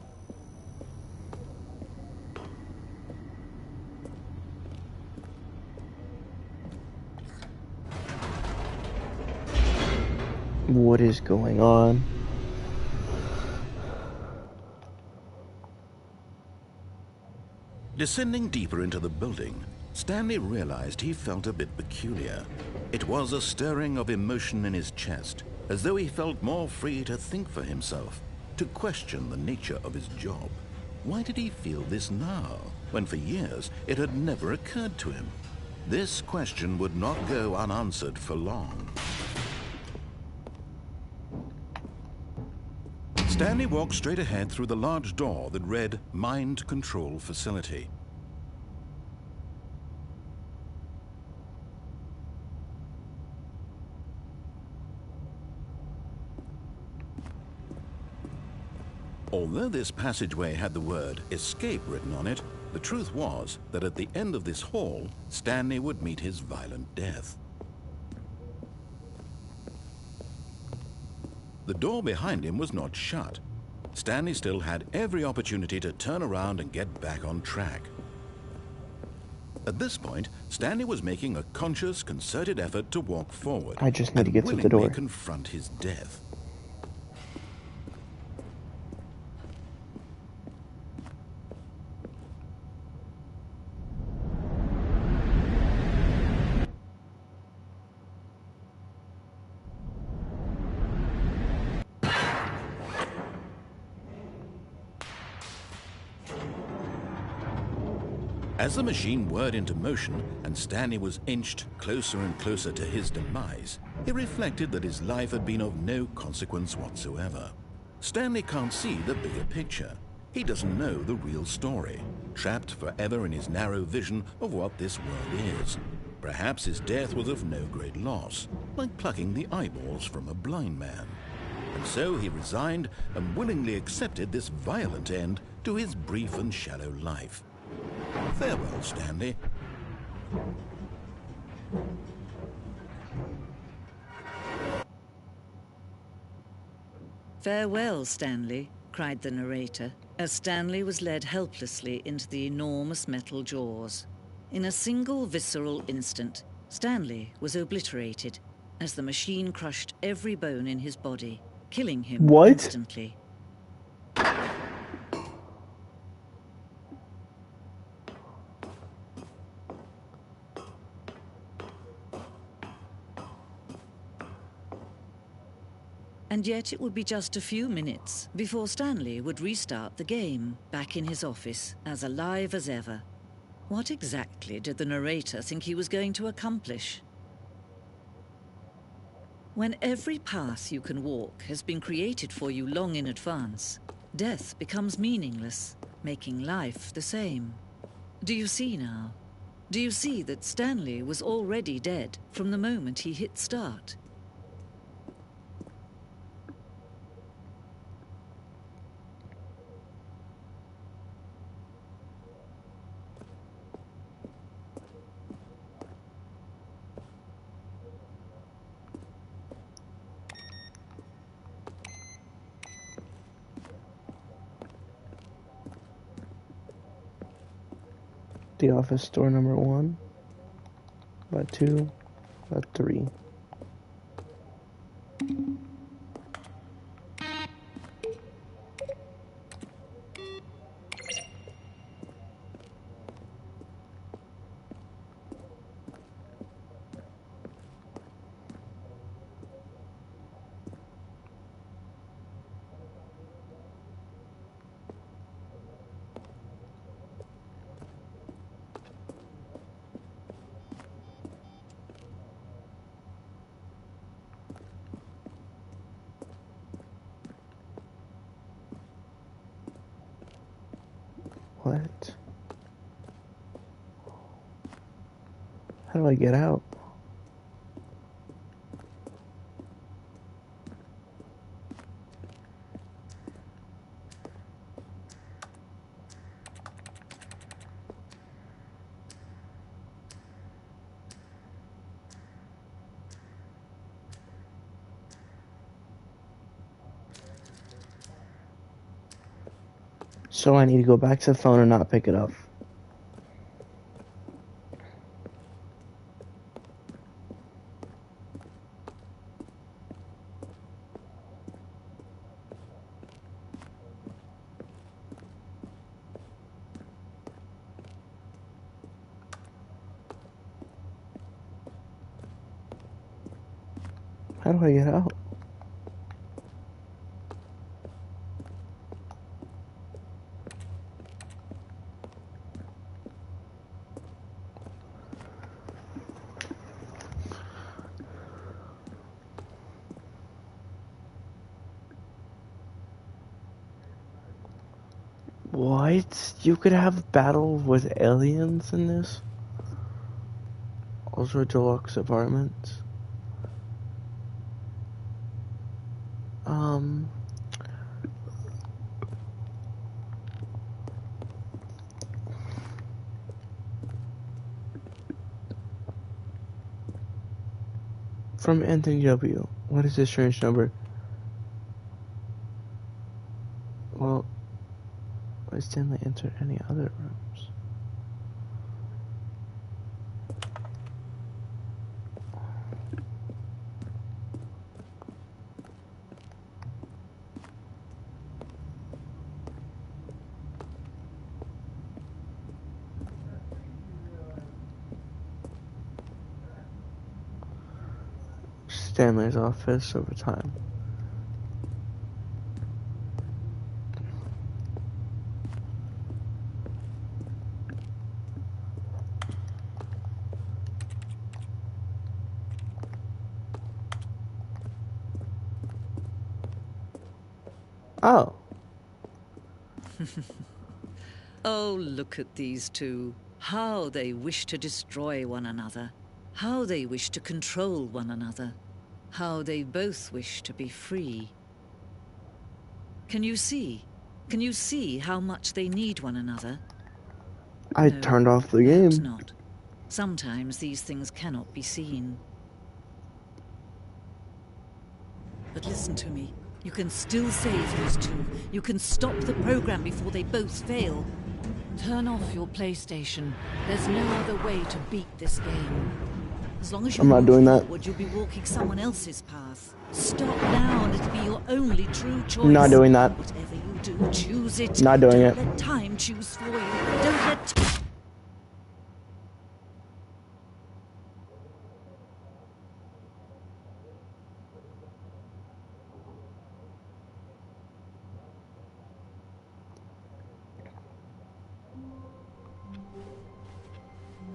What is going on? Descending deeper into the building, Stanley realized he felt a bit peculiar. It was a stirring of emotion in his chest, as though he felt more free to think for himself, to question the nature of his job. Why did he feel this now, when for years it had never occurred to him? This question would not go unanswered for long. Stanley walked straight ahead through the large door that read Mind Control Facility. Although this passageway had the word Escape written on it, the truth was that at the end of this hall, Stanley would meet his violent death. The door behind him was not shut. Stanley still had every opportunity to turn around and get back on track. At this point, Stanley was making a conscious, concerted effort to walk forward. I just need to get to the willingly door. confront his death. As the machine whirred into motion and Stanley was inched closer and closer to his demise, he reflected that his life had been of no consequence whatsoever. Stanley can't see the bigger picture. He doesn't know the real story, trapped forever in his narrow vision of what this world is. Perhaps his death was of no great loss, like plucking the eyeballs from a blind man. And so he resigned and willingly accepted this violent end to his brief and shallow life. Farewell, Stanley. Farewell, Stanley, cried the narrator, as Stanley was led helplessly into the enormous metal jaws. In a single visceral instant, Stanley was obliterated as the machine crushed every bone in his body, killing him instantly. And yet it would be just a few minutes before Stanley would restart the game, back in his office, as alive as ever. What exactly did the narrator think he was going to accomplish? When every path you can walk has been created for you long in advance, death becomes meaningless, making life the same. Do you see now? Do you see that Stanley was already dead from the moment he hit start? The office door number 1, about 2, about 3. What? How do I get out? So I need to go back to the phone and not pick it up. How do I get out? What? You could have battle with aliens in this? Ultra deluxe apartments? From Anthony W. What is this strange number? Well, why Stanley enter any other rooms? Stanley's office over time. Oh. Oh, look at these two. How they wish to destroy one another. How they wish to control one another. How they both wish to be free. Can you see? Can you see how much they need one another? I No, turned off the perhaps game. not. Sometimes these things cannot be seen. But listen to me. You can still save those two. You can stop the program before they both fail. Turn off your PlayStation. There's no other way to beat this game. As long as you I'm not move doing that. forward, you'll be walking someone else's path. Stop now and it'll be your only true choice. Not doing that. Whatever you do, choose it. Not doing Don't it. let time choose for you. Don't let...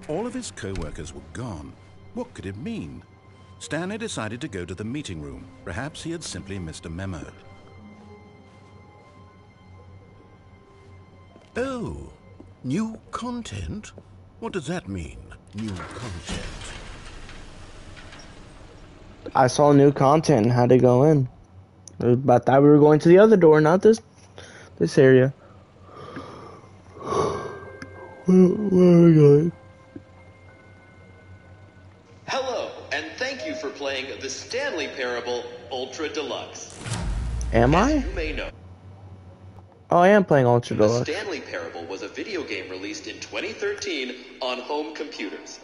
All of his co-workers were gone. What could it mean? Stanley decided to go to the meeting room. Perhaps he had simply missed a memo. Oh, new content? What does that mean, new content? I saw new content and had to go in. But I thought we were going to the other door, not this area. Where are we going? Hello, and thank you for playing the Stanley Parable Ultra Deluxe. Am As I? you may know, Oh, I am playing Ultra the Deluxe. Stanley Parable was a video game released in 2013 on home computers.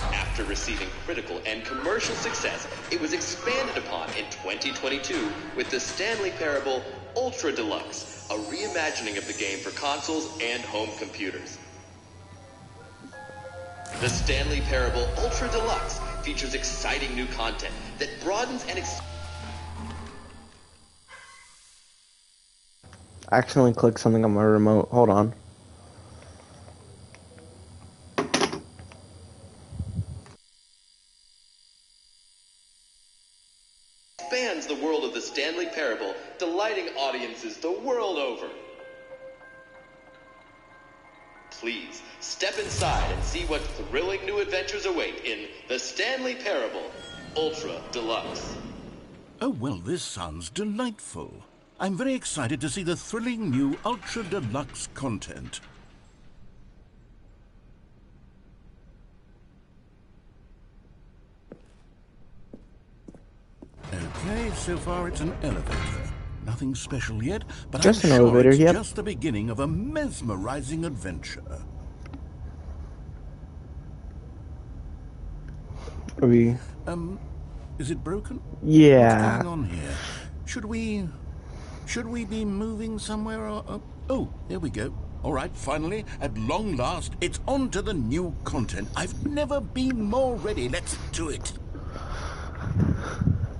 After receiving critical and commercial success, it was expanded upon in 2022 with the Stanley Parable Ultra Deluxe, a reimagining of the game for consoles and home computers. The Stanley Parable Ultra Deluxe features exciting new content that broadens and I accidentally clicked something on my remote. Hold on. expands the world of the Stanley Parable, delighting audiences the world over. Please, step inside and see what thrilling new adventures await in The Stanley Parable Ultra Deluxe. Oh, well, this sounds delightful. I'm very excited to see the thrilling new Ultra Deluxe content. Okay, so far it's an elevator. Nothing special yet, but Just I'm an sure elevator, it's yep. just the beginning of a mesmerizing adventure. Are we? Is it broken? Yeah. What's going on here? Should we be moving somewhere or... Oh, there we go. All right, finally, at long last, it's on to the new content. I've never been more ready. Let's do it.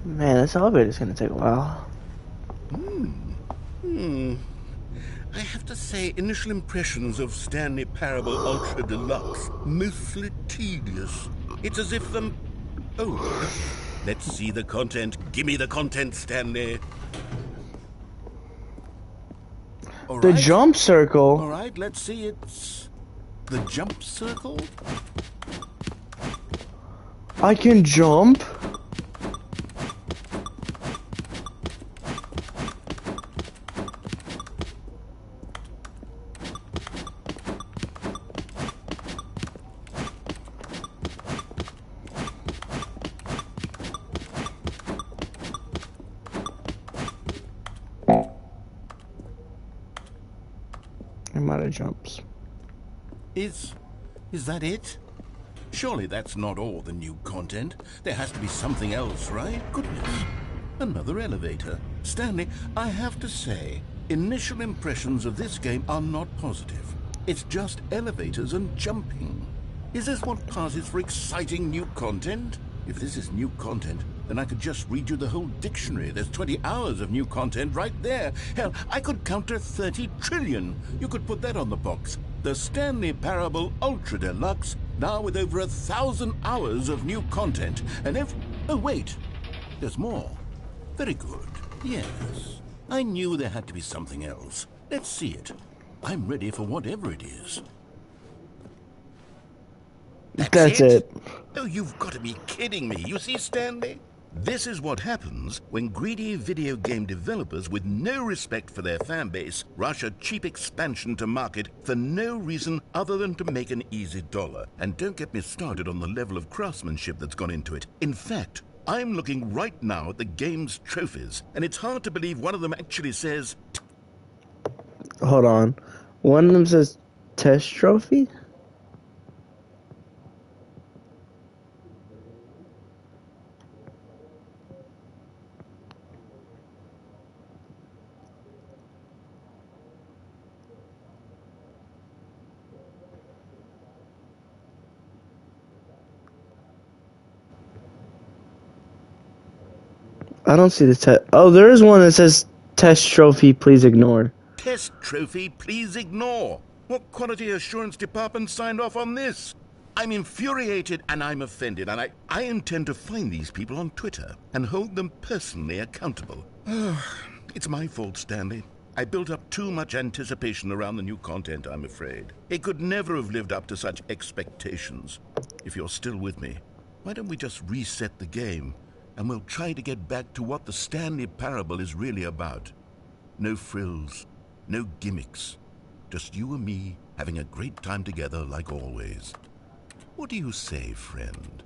Man, this elevator's gonna take a while. I have to say, initial impressions of Stanley Parable Ultra Deluxe, mostly tedious. It's as if them... Oh, let's see the content. Gimme the content, Stanley. All The right. jump circle. All right, let's see. It's the jump circle. I can jump. I'm out of jumps. Is that it? Surely that's not all the new content. There has to be something else, right? Goodness. Another elevator. Stanley, I have to say, initial impressions of this game are not positive. It's just elevators and jumping. Is this what passes for exciting new content? If this is new content, then I could just read you the whole dictionary. There's 20 hours of new content right there. Hell, I could count to 30 trillion. You could put that on the box. The Stanley Parable Ultra Deluxe, now with over 1,000 hours of new content. And if... Oh, wait. There's more. Very good. Yes. I knew there had to be something else. Let's see it. I'm ready for whatever it is. That's it. Oh, you've got to be kidding me. You see, Stanley? This is what happens when greedy video game developers with no respect for their fan base rush a cheap expansion to market for no reason other than to make an easy dollar. And don't get me started on the level of craftsmanship that's gone into it. In fact, I'm looking right now at the game's trophies, and it's hard to believe one of them actually says... Hold on. One of them says test trophy? I don't see the test. Oh, there is one that says test trophy, please ignore. Test trophy, please ignore. What quality assurance department signed off on this? I'm infuriated and I'm offended, and I intend to find these people on Twitter and hold them personally accountable. It's my fault, Stanley. I built up too much anticipation around the new content, I'm afraid. It could never have lived up to such expectations. If you're still with me, why don't we just reset the game, and we'll try to get back to what the Stanley Parable is really about. No frills, no gimmicks. Just you and me having a great time together like always. What do you say, friend?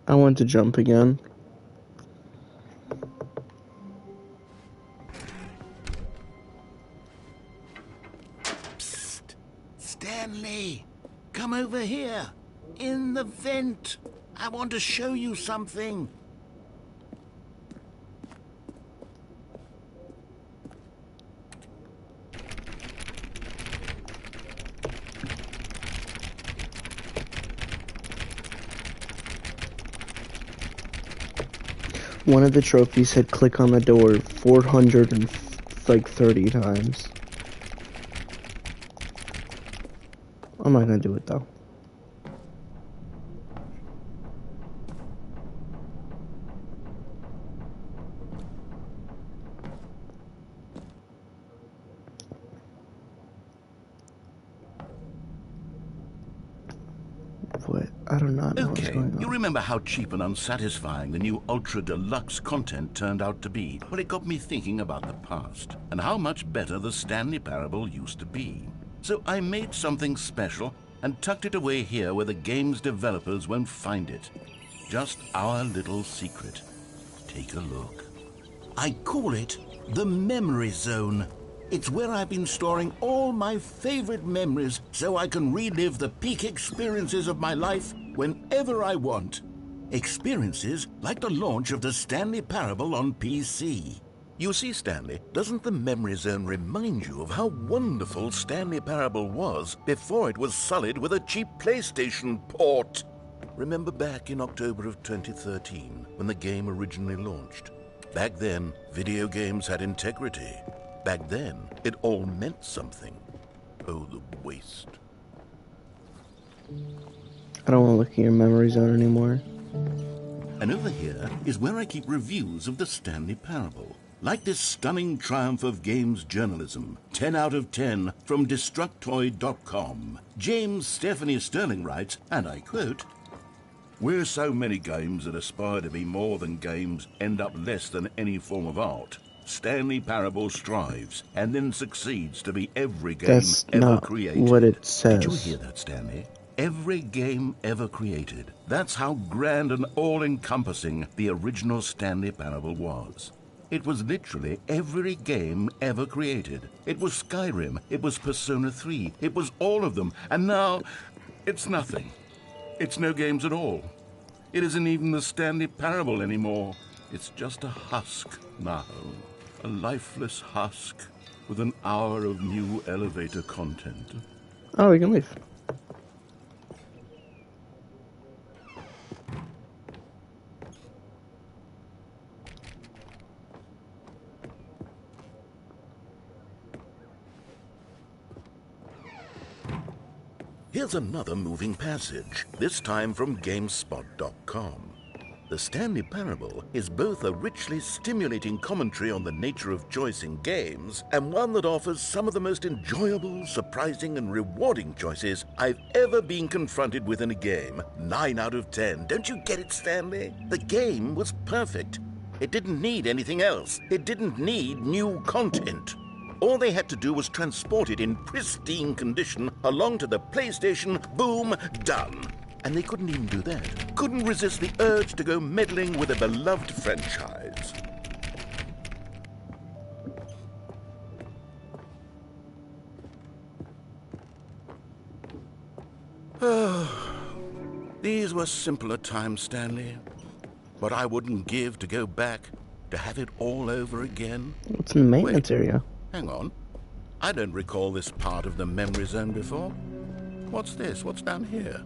I want to jump again. Psst! Stanley! Come over here! In the vent! I want to show you something! One of the trophies said click on the door 430 times. I'm not gonna do it though. I do not know what's Okay, going you on. remember how cheap and unsatisfying the new Ultra Deluxe content turned out to be? Well, it got me thinking about the past, and how much better the Stanley Parable used to be. So I made something special and tucked it away here where the game's developers won't find it. Just our little secret. Take a look. I call it the Memory Zone. It's where I've been storing all my favorite memories so I can relive the peak experiences of my life whenever I want. Experiences like the launch of the Stanley Parable on PC. You see, Stanley, doesn't the Memory Zone remind you of how wonderful Stanley Parable was before it was sullied with a cheap PlayStation port? Remember back in October of 2013 when the game originally launched? Back then, video games had integrity. Back then, it all meant something. Oh, the waste. I don't want to look at your memory zone anymore. And over here is where I keep reviews of the Stanley Parable. Like this stunning triumph of games journalism, 10 out of 10 from Destructoid.com. James Stephanie Sterling writes, and I quote, "Where so many games that aspire to be more than games end up less than any form of art, Stanley Parable strives and then succeeds to be every game That's ever not created." what it says. Did you hear that, Stanley? Every game ever created. That's how grand and all-encompassing the original Stanley Parable was. It was literally every game ever created. It was Skyrim, it was Persona 3, it was all of them, and now it's nothing. It's no games at all. It isn't even the Stanley Parable anymore. It's just a husk now. A lifeless husk with an hour of new elevator content. Oh, we can leave. Here's another moving passage, this time from GameSpot.com. The Stanley Parable is both a richly stimulating commentary on the nature of choice in games and one that offers some of the most enjoyable, surprising, and rewarding choices I've ever been confronted with in a game. 9 out of 10. Don't you get it, Stanley? The game was perfect. It didn't need anything else. It didn't need new content. All they had to do was transport it in pristine condition along to the PlayStation. Boom, done. And they couldn't even do that. Couldn't resist the urge to go meddling with a beloved franchise. These were simpler times, Stanley. But I wouldn't give to go back to have it all over again. What's in the maintenance area? Hang on. I don't recall this part of the memory zone before. What's this? What's down here?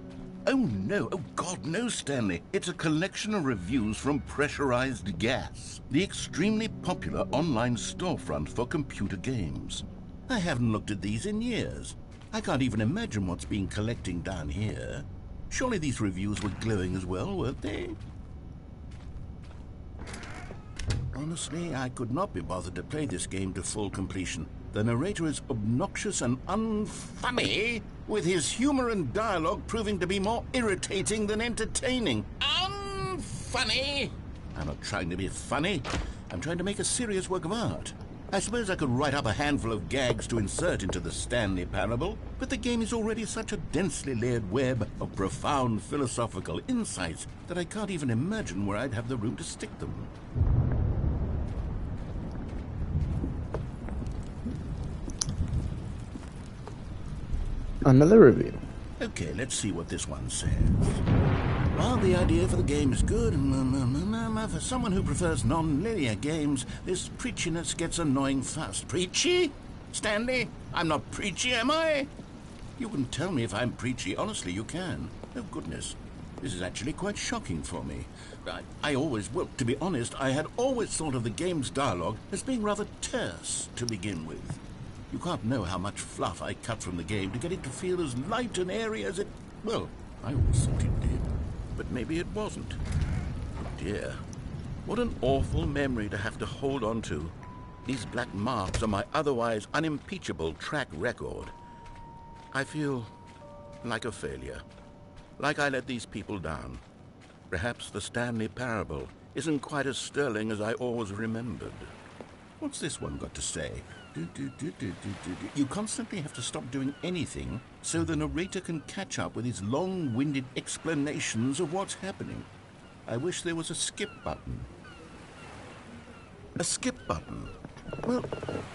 Oh, no. Oh, God, no, Stanley. It's a collection of reviews from Pressurized Gas, the extremely popular online storefront for computer games. I haven't looked at these in years. I can't even imagine what's been collecting down here. Surely these reviews were glowing as well, weren't they? Honestly, I could not be bothered to play this game to full completion. The narrator is obnoxious and unfunny, with his humor and dialogue proving to be more irritating than entertaining. Unfunny! I'm not trying to be funny. I'm trying to make a serious work of art. I suppose I could write up a handful of gags to insert into the Stanley Parable, but the game is already such a densely layered web of profound philosophical insights that I can't even imagine where I'd have the room to stick them. Another review. Okay, let's see what this one says. While the idea for the game is good, for someone who prefers non-linear games, this preachiness gets annoying fast. Preachy? Stanley? I'm not preachy, am I? You can tell me if I'm preachy. Honestly, you can. Oh, goodness. This is actually quite shocking for me. Well, to be honest, I had always thought of the game's dialogue as being rather terse to begin with. You can't know how much fluff I cut from the game to get it to feel as light and airy as it... Well, I always thought it did. But maybe it wasn't. Oh dear. What an awful memory to have to hold on to. These black marks are my otherwise unimpeachable track record. I feel like a failure. Like I let these people down. Perhaps the Stanley parable isn't quite as sterling as I always remembered. What's this one got to say? You constantly have to stop doing anything so the narrator can catch up with his long-winded explanations of what's happening. I wish there was a skip button. A skip button? Well,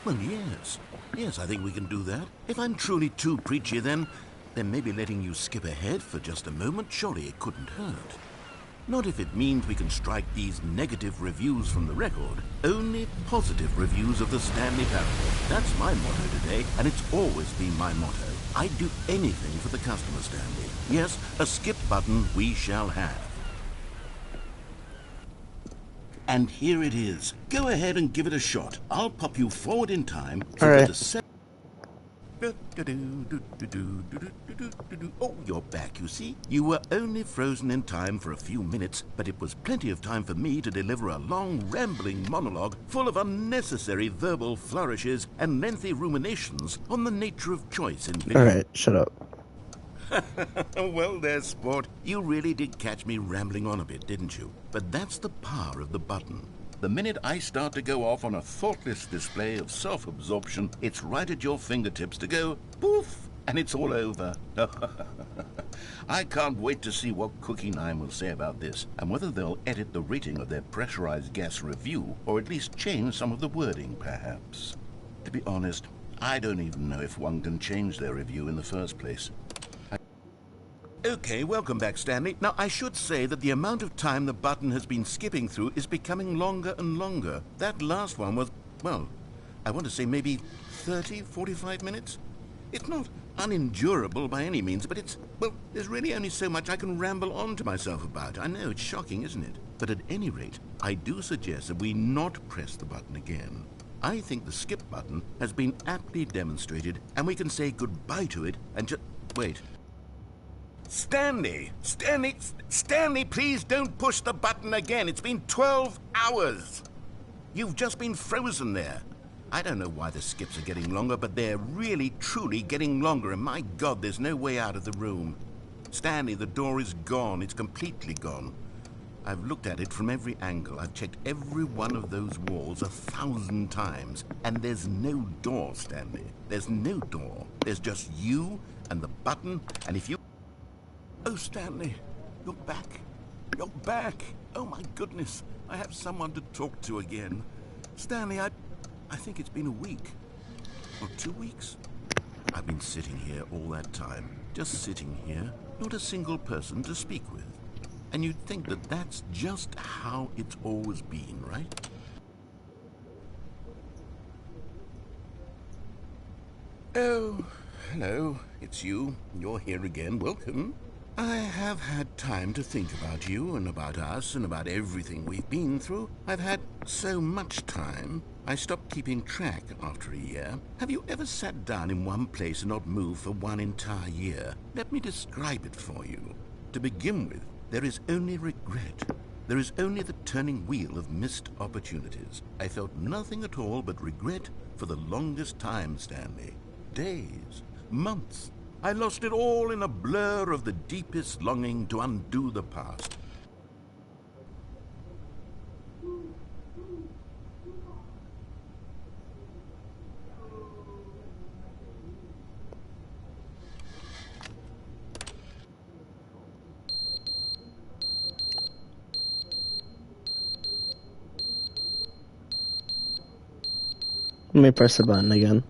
yes. Yes, I think we can do that. If I'm truly too preachy, then maybe letting you skip ahead for just a moment, surely it couldn't hurt. Not if it means we can strike these negative reviews from the record. Only positive reviews of the Stanley Parable. That's my motto today, and it's always been my motto. I'd do anything for the customer, Stanley. Yes, a skip button we shall have. And here it is. Go ahead and give it a shot. I'll pop you forward in time All right. Oh, you're back, you see. You were only frozen in time for a few minutes, but it was plenty of time for me to deliver a long, rambling monologue full of unnecessary verbal flourishes and lengthy ruminations on the nature of choice in video. All right, shut up. Well, there, sport. You really did catch me rambling on a bit, didn't you? But that's the power of the button. The minute I start to go off on a thoughtless display of self-absorption, it's right at your fingertips to go poof, and it's all over. I can't wait to see what Cookie 9 will say about this, and whether they'll edit the rating of their pressurized gas review, or at least change some of the wording, perhaps. To be honest, I don't even know if one can change their review in the first place. Okay, welcome back, Stanley. Now, I should say that the amount of time the button has been skipping through is becoming longer and longer. That last one was, well, I want to say maybe 30, 45 minutes? It's not unendurable by any means, but it's, well, there's really only so much I can ramble on to myself about. I know, it's shocking, isn't it? But at any rate, I do suggest that we not press the button again. I think the skip button has been aptly demonstrated, and we can say goodbye to it and just... Wait. Stanley, please don't push the button again. It's been 12 hours. You've just been frozen there. I don't know why the skips are getting longer, but they're really, truly getting longer, and my God, there's no way out of the room. Stanley, the door is gone. It's completely gone. I've looked at it from every angle. I've checked every one of those walls 1,000 times, and there's no door, Stanley. There's no door. There's just you and the button, and if you... Oh, Stanley, you're back. You're back. Oh, my goodness. I have someone to talk to again. Stanley, I think it's been a week. Or 2 weeks. I've been sitting here all that time. Just sitting here. Not a single person to speak with. And you'd think that that's just how it's always been, right? Oh, hello. It's you. You're here again. Welcome. I have had time to think about you and about us and about everything we've been through. I've had so much time, I stopped keeping track after a year. Have you ever sat down in one place and not moved for one entire year? Let me describe it for you. To begin with, there is only regret. There is only the turning wheel of missed opportunities. I felt nothing at all but regret for the longest time, Stanley. Days, months. I lost it all in a blur of the deepest longing to undo the past. Let me press the button again.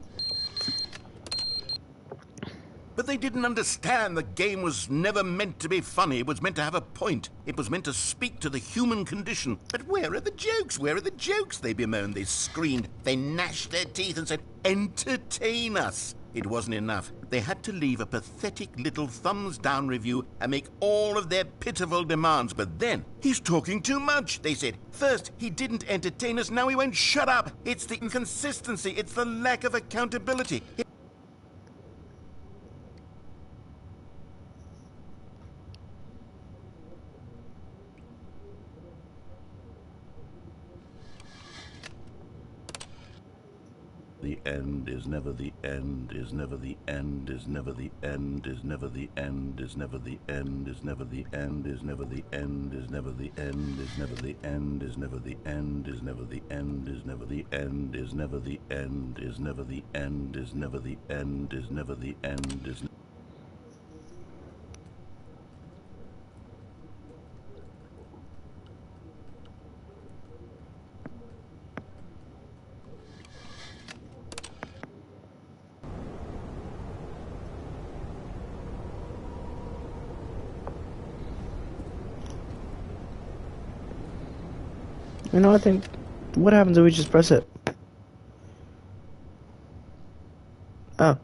But they didn't understand the game was never meant to be funny. It was meant to have a point. It was meant to speak to the human condition. But where are the jokes? Where are the jokes? They bemoaned, they screamed, they gnashed their teeth and said, entertain us. It wasn't enough. They had to leave a pathetic little thumbs-down review and make all of their pitiful demands. But then, he's talking too much, they said. First, he didn't entertain us, now he won't shut up. It's the inconsistency, it's the lack of accountability. The end is never the end, is never the end, is never the end, is never the end, is never the end, is never the end, is never the end, is never the end, is never the end, is never the end, is never the end, is never the end, is never the end, is never the end, is never the end, is never the end, is You know, I think, what happens if we just press it? Oh.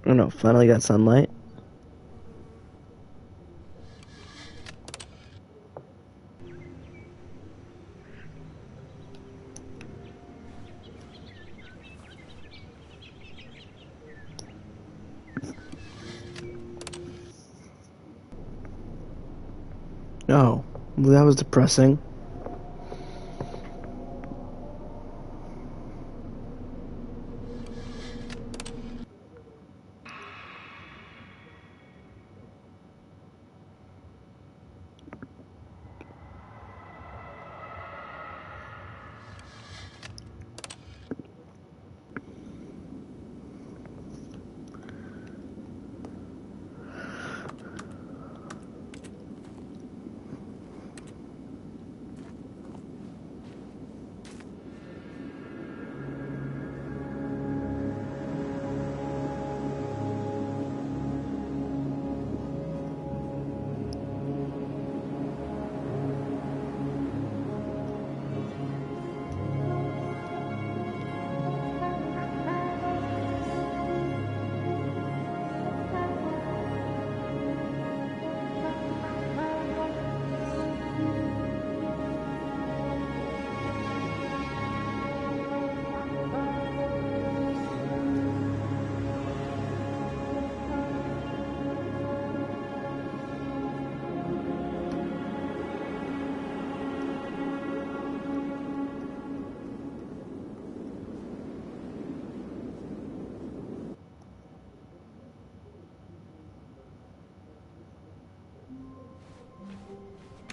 Oh no, finally got sunlight. Oh, well, that was depressing.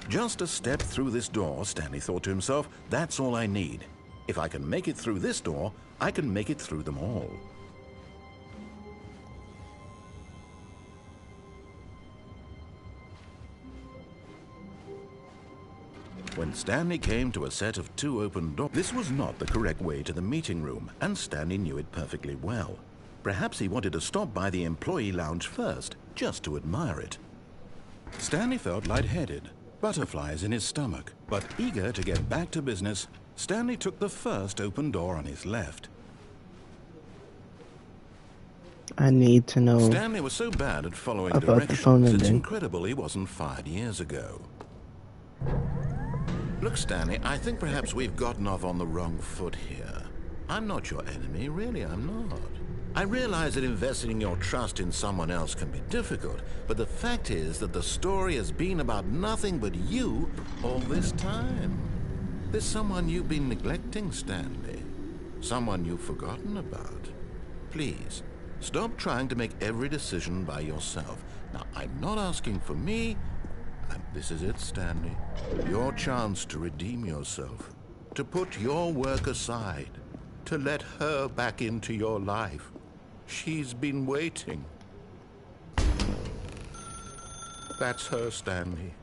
Just a step through this door, Stanley thought to himself, that's all I need. If I can make it through this door, I can make it through them all. When Stanley came to a set of 2 open doors, this was not the correct way to the meeting room, and Stanley knew it perfectly well. Perhaps he wanted to stop by the employee lounge first, just to admire it. Stanley felt lightheaded, butterflies in his stomach, but eager to get back to business, Stanley took the first open door on his left. I need to know Stanley was so bad at following about the phone directions, it's ending. incredible he wasn't fired years ago. Look, Stanley, I think perhaps we've gotten off on the wrong foot here. I'm not your enemy, really, I'm not. I realize that investing your trust in someone else can be difficult, but the fact is that the story has been about nothing but you all this time. There's someone you've been neglecting, Stanley. Someone you've forgotten about. Please, stop trying to make every decision by yourself. Now, I'm not asking for me. This is it, Stanley. Your chance to redeem yourself. To put your work aside. To let her back into your life. She's been waiting. That's her, Stanley.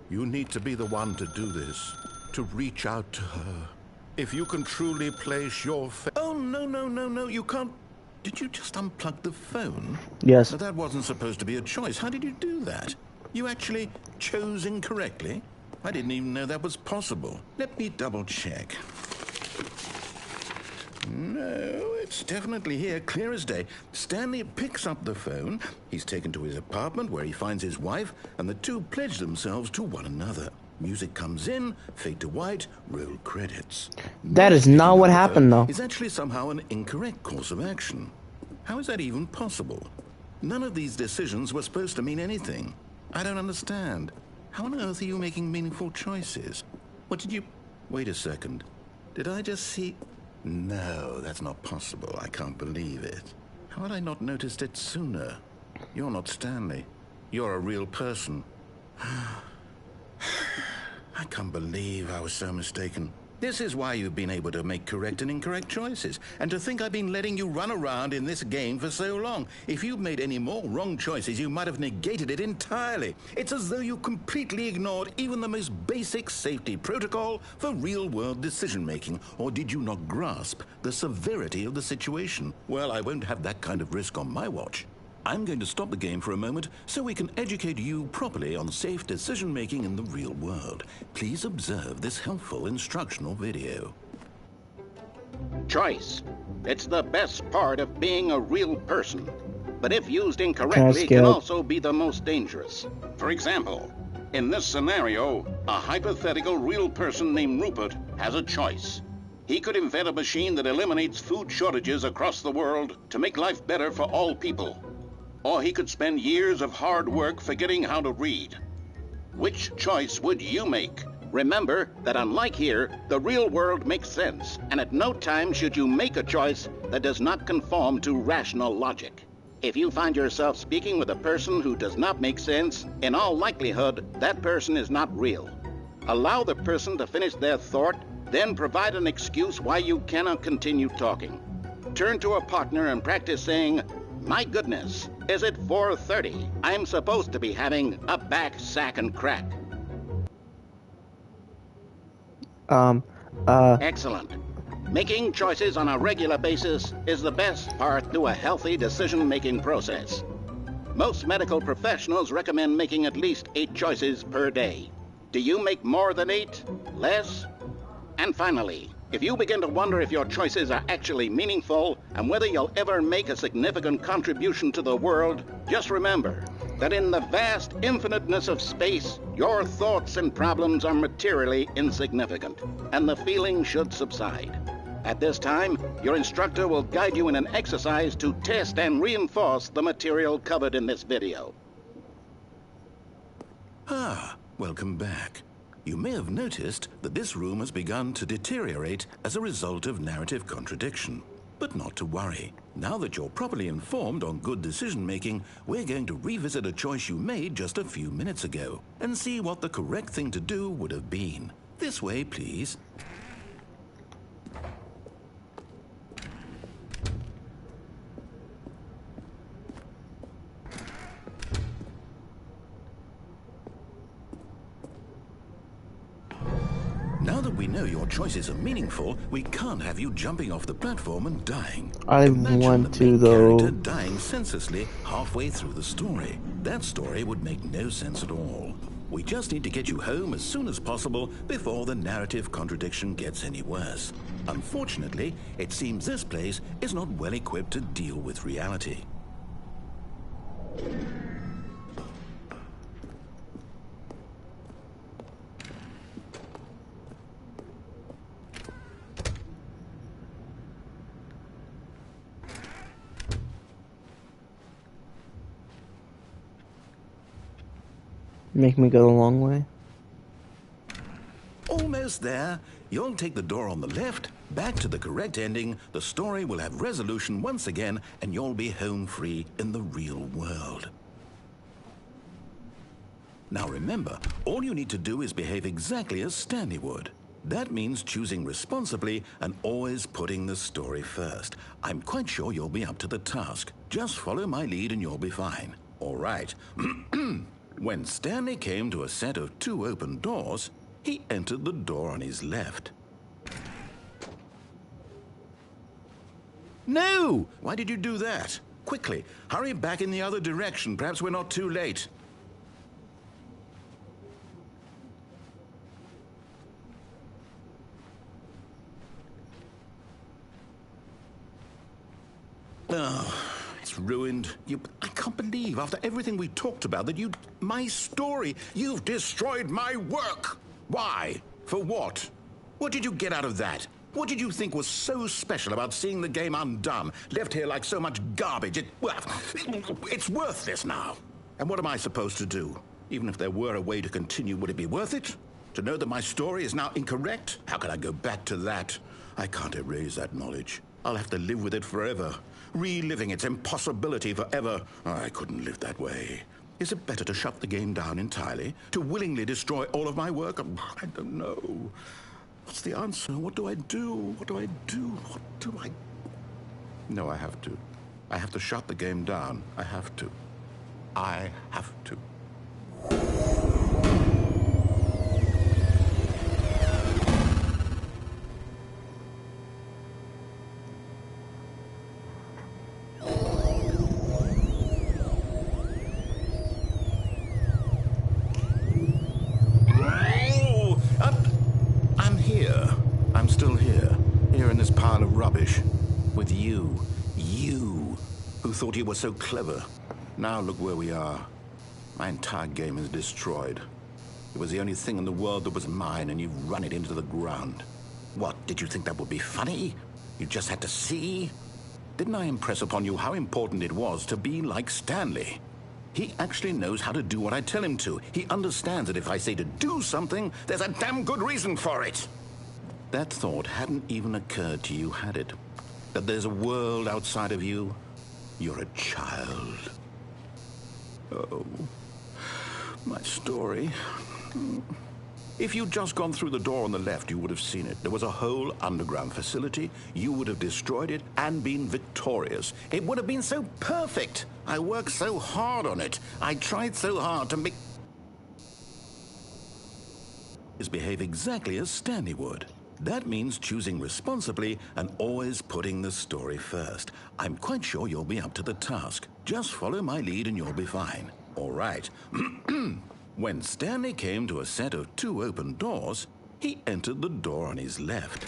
You need to be the one to do this. To reach out to her. If you can truly place your faith... Oh, no, you can't... Did you just unplug the phone? Yes. Now, that wasn't supposed to be a choice. How did you do that? You actually chose incorrectly? I didn't even know that was possible. Let me double check. No, it's definitely here, clear as day. Stanley picks up the phone. He's taken to his apartment where he finds his wife, and the two pledge themselves to one another. Music comes in, fade to white, roll credits. That is not what happened, though. It's actually somehow an incorrect course of action. How is that even possible? None of these decisions were supposed to mean anything. I don't understand. How on earth are you making meaningful choices? What did you... Wait a second. Did I just see... No, that's not possible. I can't believe it. How had I not noticed it sooner? You're not Stanley. You're a real person. I can't believe I was so mistaken. This is why you've been able to make correct and incorrect choices. And to think I've been letting you run around in this game for so long. If you'd made any more wrong choices, you might have negated it entirely. It's as though you completely ignored even the most basic safety protocol for real-world decision-making. Or did you not grasp the severity of the situation? Well, I won't have that kind of risk on my watch. I'm going to stop the game for a moment so we can educate you properly on safe decision-making in the real world. Please observe this helpful instructional video. Choice. It's the best part of being a real person. But if used incorrectly, can also be the most dangerous. For example, in this scenario, a hypothetical real person named Rupert has a choice. He could invent a machine that eliminates food shortages across the world to make life better for all people. Or he could spend years of hard work forgetting how to read. Which choice would you make? Remember that unlike here, the real world makes sense, and at no time should you make a choice that does not conform to rational logic. If you find yourself speaking with a person who does not make sense, in all likelihood, that person is not real. Allow the person to finish their thought, then provide an excuse why you cannot continue talking. Turn to a partner and practice saying, "My goodness, is it 4:30? I'm supposed to be having a back, sack, and crack." Excellent. Making choices on a regular basis is the best part to a healthy decision-making process. Most medical professionals recommend making at least 8 choices per day. Do you make more than 8? Less? And finally, if you begin to wonder if your choices are actually meaningful and whether you'll ever make a significant contribution to the world, just remember that in the vast infiniteness of space, your thoughts and problems are materially insignificant, and the feeling should subside. At this time, your instructor will guide you in an exercise to test and reinforce the material covered in this video. Welcome back. You may have noticed that this room has begun to deteriorate as a result of narrative contradiction. But not to worry. Now that you're properly informed on good decision-making, we're going to revisit a choice you made just a few minutes ago and see what the correct thing to do would have been. This way, please. Now that we know your choices are meaningful, we can't have you jumping off the platform and dying. I want to, though. Character dying senselessly halfway through the story. That story would make no sense at all. We just need to get you home as soon as possible before the narrative contradiction gets any worse. Unfortunately, it seems this place is not well equipped to deal with reality. Make me go the long way. Almost there. You'll take the door on the left, back to the correct ending, the story will have resolution once again, and you'll be home free in the real world. Now remember, all you need to do is behave exactly as Stanley would. That means choosing responsibly and always putting the story first. I'm quite sure you'll be up to the task. Just follow my lead and you'll be fine. All right. When Stanley came to a set of 2 open doors, he entered the door on his left. No! Why did you do that? Quickly, hurry back in the other direction. Perhaps we're not too late. Oh, it's ruined. I can't believe, after everything we talked about, that my story, you've destroyed my work. Why? For what? What did you get out of that? What did you think was so special about seeing the game undone, left here like so much garbage? It's worthless now. And what am I supposed to do? Even if there were a way to continue, would it be worth it? To know that my story is now incorrect? How can I go back to that? I can't erase that knowledge. I'll have to live with it forever, reliving its impossibility forever. I couldn't live that way. Is it better to shut the game down entirely? To willingly destroy all of my work? I don't know. What's the answer? What do I do? What do I do? What do I... No, I have to. I have to shut the game down. I have to. I have to. I'm here. I'm still here. Here in this pile of rubbish. With you. You, who thought you were so clever. Now look where we are. My entire game is destroyed. It was the only thing in the world that was mine, and you've run it into the ground. What, did you think that would be funny? You just had to see? Didn't I impress upon you how important it was to be like Stanley? He actually knows how to do what I tell him to. He understands that if I say to do something, there's a damn good reason for it. That thought hadn't even occurred to you, had it? That there's a world outside of you? You're a child. Oh, my story. If you'd just gone through the door on the left, you would have seen it. There was a whole underground facility. You would have destroyed it and been victorious. It would have been so perfect. I worked so hard on it. I tried so hard to make... behave exactly as Stanley would. That means choosing responsibly and always putting the story first. I'm quite sure you'll be up to the task. Just follow my lead and you'll be fine. All right. When Stanley came to a set of 2 open doors, he entered the door on his left.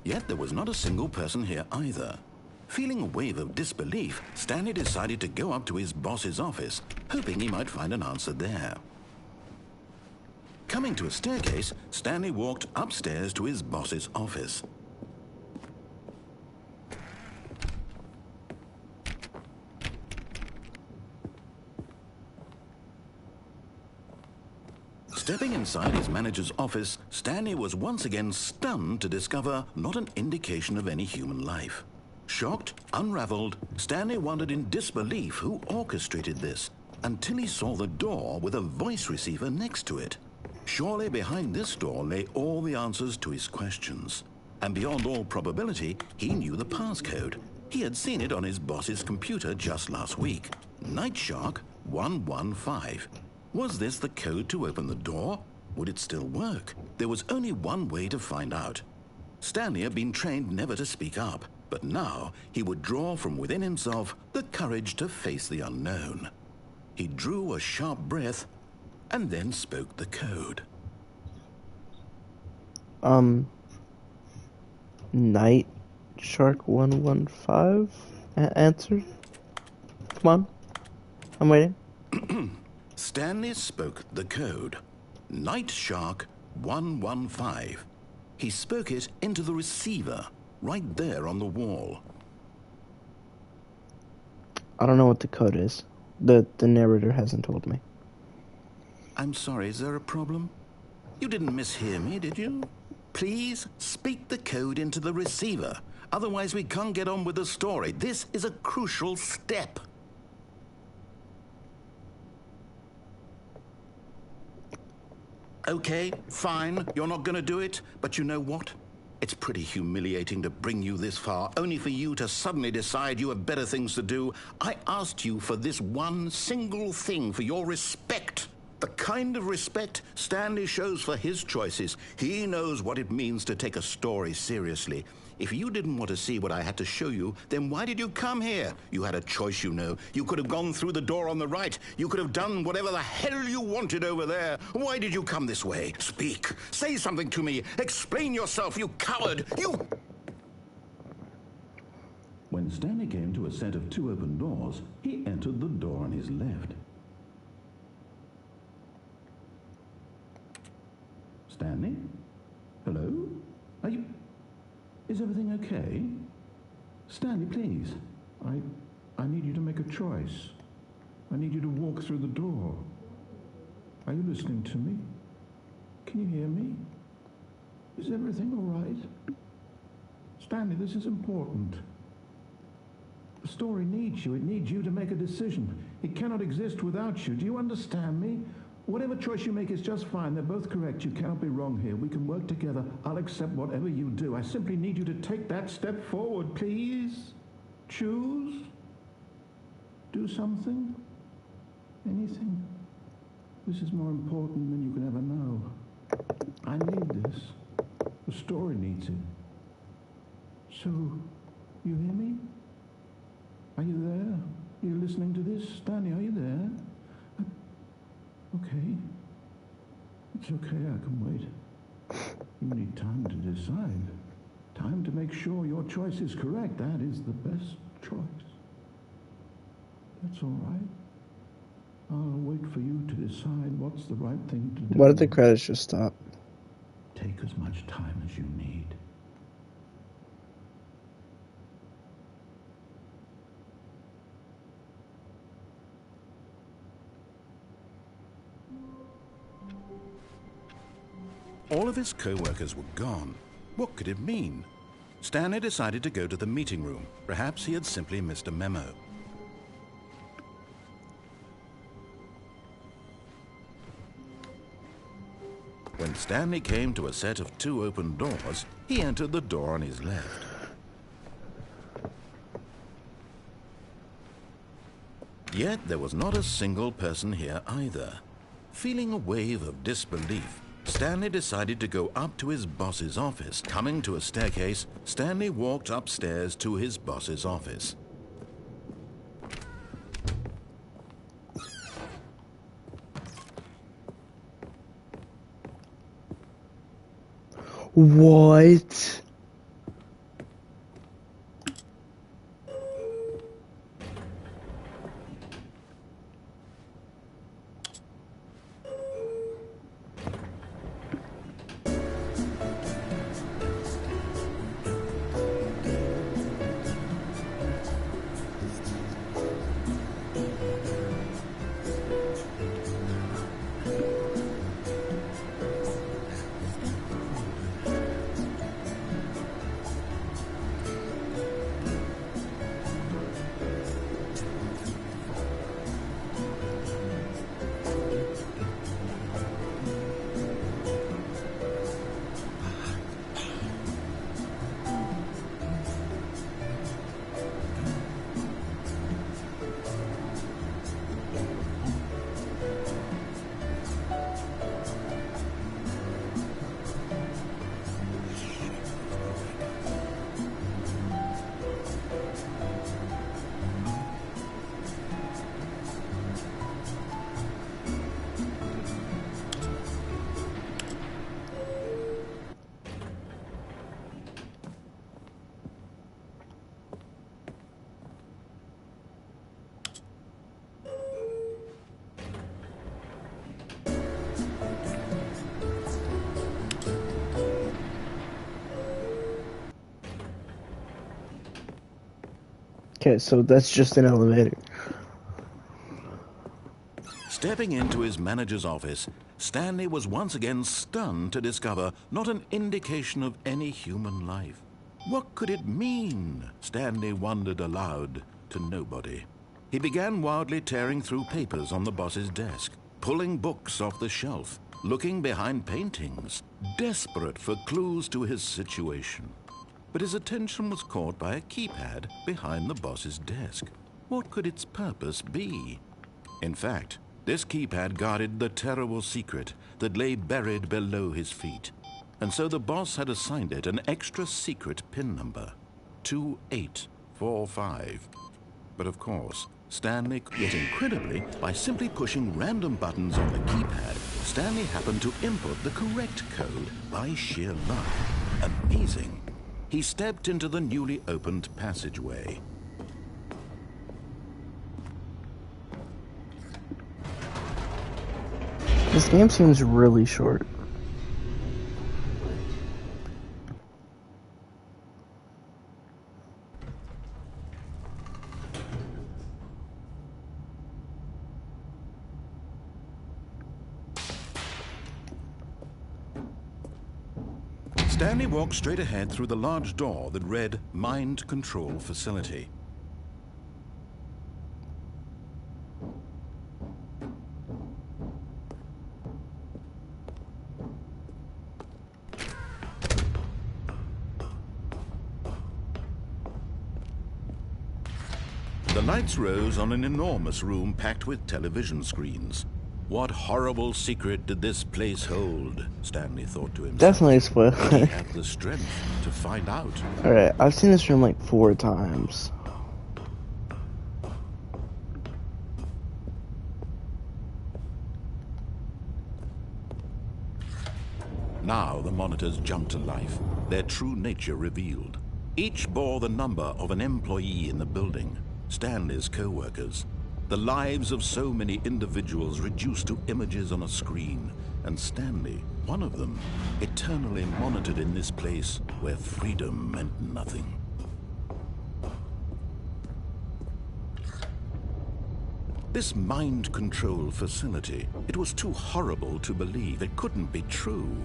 Yet there was not a single person here either. Feeling a wave of disbelief, Stanley decided to go up to his boss's office, hoping he might find an answer there. Coming to a staircase, Stanley walked upstairs to his boss's office. Stepping inside his manager's office, Stanley was once again stunned to discover not an indication of any human life. Shocked, unraveled, Stanley wondered in disbelief who orchestrated this, until he saw the door with a voice receiver next to it. Surely behind this door lay all the answers to his questions. And beyond all probability, he knew the passcode. He had seen it on his boss's computer just last week. Night Shark 115. Was this the code to open the door? Would it still work? There was only one way to find out. Stanley had been trained never to speak up, but now he would draw from within himself the courage to face the unknown. He drew a sharp breath and then spoke the code. Night Shark 115 answered. Come on, I'm waiting. Stanley spoke the code. Night Shark 115. He spoke it into the receiver, right there on the wall. I don't know what the code is. The narrator hasn't told me. I'm sorry, is there a problem? You didn't mishear me, did you? Please speak the code into the receiver. Otherwise we can't get on with the story. This is a crucial step. Okay, fine, you're not going to do it, but you know what? It's pretty humiliating to bring you this far, only for you to suddenly decide you have better things to do. I asked you for this one single thing, for your respect. The kind of respect Stanley shows for his choices. He knows what it means to take a story seriously. If you didn't want to see what I had to show you, then why did you come here? You had a choice, you know. You could have gone through the door on the right. You could have done whatever the hell you wanted over there. Why did you come this way? Speak. Say something to me. Explain yourself, you coward. You... When Stanley came to a set of 2 open doors, he entered the door on his left. Stanley? Hello? Are you... Is everything okay? Stanley, please. I need you to make a choice. I need you to walk through the door. Are you listening to me? Can you hear me? Is everything all right? Stanley, this is important. The story needs you. It needs you to make a decision. It cannot exist without you. Do you understand me? Whatever choice you make is just fine. They're both correct. You cannot be wrong here. We can work together. I'll accept whatever you do. I simply need you to take that step forward, please. Choose. Do something. Anything. This is more important than you can ever know. I need this. The story needs it. So, you hear me? Are you there? Are you listening to this? Stanley, are you there? Okay. It's okay, I can wait. You need time to decide. Time to make sure your choice is correct. That is the best choice. That's all right. I'll wait for you to decide what's the right thing to do. Why did the credits just stop? Take as much time as you need. All of his co-workers were gone. What could it mean? Stanley decided to go to the meeting room. Perhaps he had simply missed a memo. When Stanley came to a set of 2 open doors, he entered the door on his left. Yet there was not a single person here either. Feeling a wave of disbelief, Stanley decided to go up to his boss's office. Coming to a staircase, Stanley walked upstairs to his boss's office. What? Okay, so that's just an elevator. Stepping into his manager's office, Stanley was once again stunned to discover not an indication of any human life. What could it mean? Stanley wondered aloud to nobody. He began wildly tearing through papers on the boss's desk, pulling books off the shelf, looking behind paintings, desperate for clues to his situation. But his attention was caught by a keypad behind the boss's desk. What could its purpose be? In fact, this keypad guarded the terrible secret that lay buried below his feet. And so the boss had assigned it an extra secret PIN number, 2845. But of course, Stanley, yet incredibly, by simply pushing random buttons on the keypad, Stanley happened to input the correct code by sheer luck. Amazing. He stepped into the newly opened passageway. This game seems really short. Stanley walked straight ahead through the large door that read Mind Control Facility. The lights rose on an enormous room packed with television screens. What horrible secret did this place hold? Stanley thought to himself. Definitely a spoiler. He had the strength to find out. Alright, I've seen this room like 4 times. Now the monitors jumped to life, their true nature revealed. Each bore the number of an employee in the building, Stanley's co-workers. The lives of so many individuals reduced to images on a screen, and Stanley, one of them, eternally monitored in this place where freedom meant nothing. This mind control facility, it was too horrible to believe. It couldn't be true.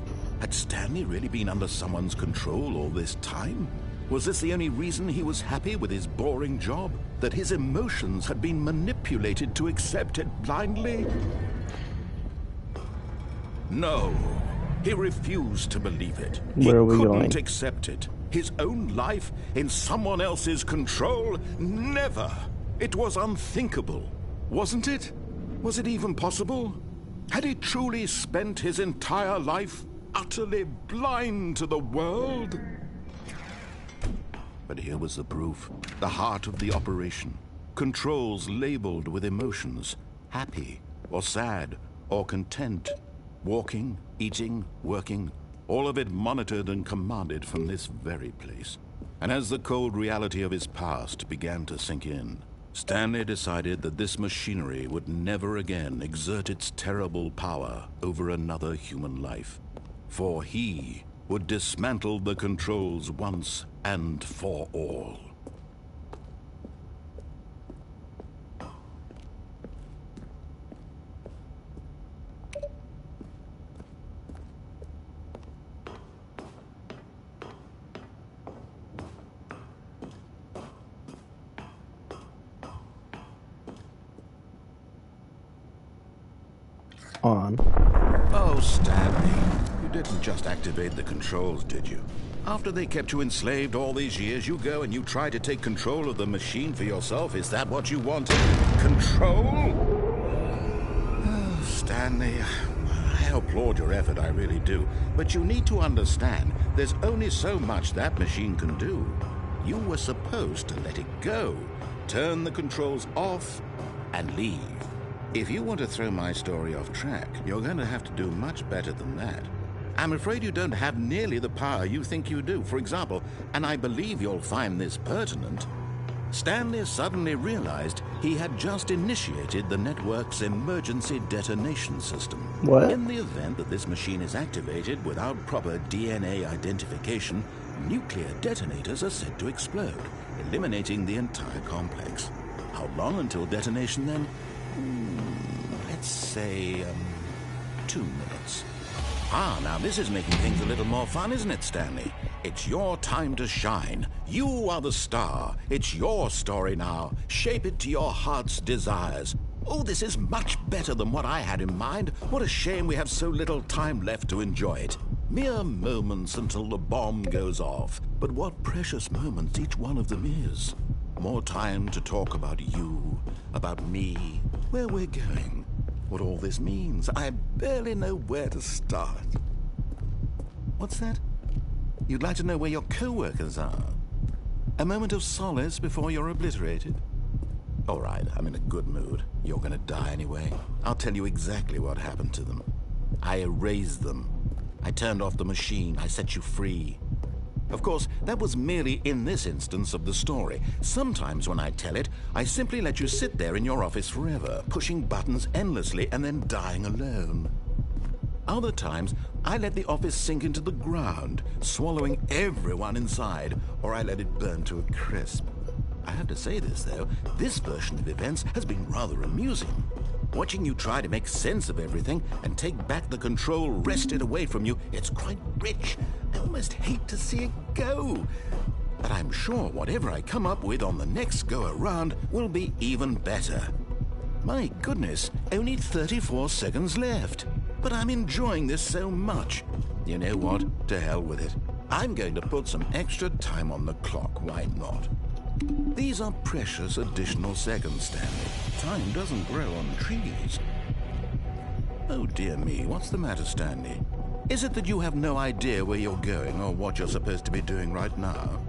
Had Stanley really been under someone's control all this time? Was this the only reason he was happy with his boring job? That his emotions had been manipulated to accept it blindly? No, he refused to believe it. Where are we couldn't going? accept it. His own life in someone else's control? Never. It was unthinkable, wasn't it? Was it even possible? Had he truly spent his entire life utterly blind to the world? But here was the proof, the heart of the operation. Controls labeled with emotions, happy or sad or content. Walking, eating, working, all of it monitored and commanded from this very place. And as the cold reality of his past began to sink in, Stanley decided that this machinery would never again exert its terrible power over another human life. For he would dismantle the controls once and for all. On. Oh, Stanley, you didn't just activate the controls, did you? After they kept you enslaved all these years, you go and you try to take control of the machine for yourself. Is that what you wanted? Control? Oh, Stanley, I applaud your effort, I really do. But you need to understand, there's only so much that machine can do. You were supposed to let it go, turn the controls off, and leave. If you want to throw my story off track, you're going to have to do much better than that. I'm afraid you don't have nearly the power you think you do. For example, and I believe you'll find this pertinent, Stanley suddenly realized he had just initiated the network's emergency detonation system. What? In the event that this machine is activated without proper DNA identification, nuclear detonators are said to explode, eliminating the entire complex. How long until detonation then? Let's say, 2 minutes. Ah, now this is making things a little more fun, isn't it, Stanley? It's your time to shine. You are the star. It's your story now. Shape it to your heart's desires. Oh, this is much better than what I had in mind. What a shame we have so little time left to enjoy it. Mere moments until the bomb goes off. But what precious moments each one of them is. More time to talk about you, about me, where we're going, what all this means. I barely know where to start. What's that? You'd like to know where your co-workers are? A moment of solace before you're obliterated? All right, I'm in a good mood. You're gonna die anyway. I'll tell you exactly what happened to them. I erased them. I turned off the machine. I set you free. Of course, that was merely in this instance of the story. Sometimes when I tell it, I simply let you sit there in your office forever, pushing buttons endlessly and then dying alone. Other times, I let the office sink into the ground, swallowing everyone inside, or I let it burn to a crisp. I have to say this, though, this version of events has been rather amusing. Watching you try to make sense of everything and take back the control wrested away from you, it's quite rich. I almost hate to see it go. But I'm sure whatever I come up with on the next go-around will be even better. My goodness, only 34 seconds left. But I'm enjoying this so much. You know what? To hell with it. I'm going to put some extra time on the clock, why not? These are precious additional seconds, Stanley. Time doesn't grow on trees. Oh dear me, what's the matter, Stanley? Is it that you have no idea where you're going or what you're supposed to be doing right now?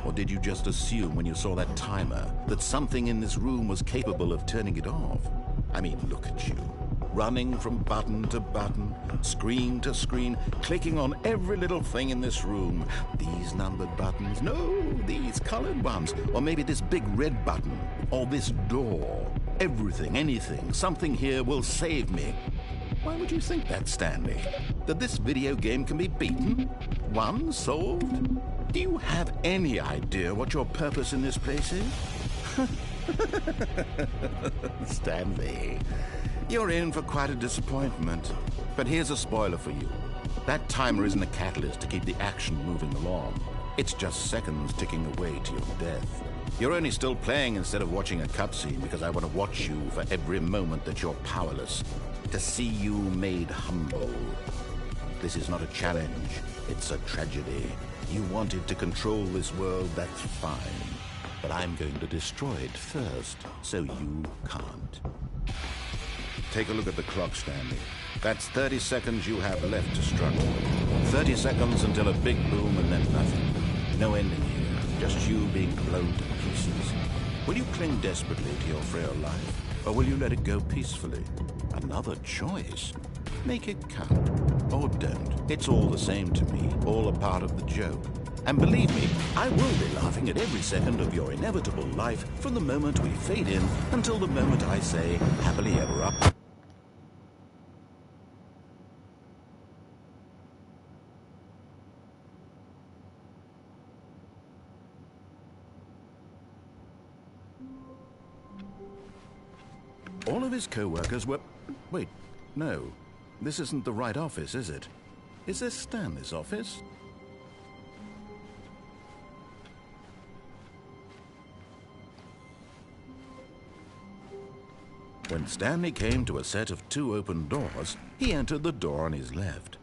Or did you just assume when you saw that timer that something in this room was capable of turning it off? I mean, look at you. Running from button to button, screen to screen, clicking on every little thing in this room. These numbered buttons, no, these colored ones. Or maybe this big red button, or this door. Everything, anything, something here will save me. Why would you think that, Stanley? That this video game can be beaten? Won? Solved? Do you have any idea what your purpose in this place is? Stanley, you're in for quite a disappointment. But here's a spoiler for you. That timer isn't a catalyst to keep the action moving along. It's just seconds ticking away to your death. You're only still playing instead of watching a cutscene because I want to watch you for every moment that you're powerless. To see you made humble. This is not a challenge. It's a tragedy. You wanted to control this world, that's fine. But I'm going to destroy it first, so you can't. Take a look at the clock, Stanley. That's 30 seconds you have left to struggle. 30 seconds until a big boom and then nothing. No ending here, just you being blown to pieces. Will you cling desperately to your frail life, or will you let it go peacefully? Another choice. Make it count, or don't. It's all the same to me, all a part of the joke. And believe me, I will be laughing at every second of your inevitable life from the moment we fade in until the moment I say, happily ever up. All of his co-workers were... Wait, no. This isn't the right office, is it? Is this Stanley's office? When Stanley came to a set of 2 open doors, he entered the door on his left.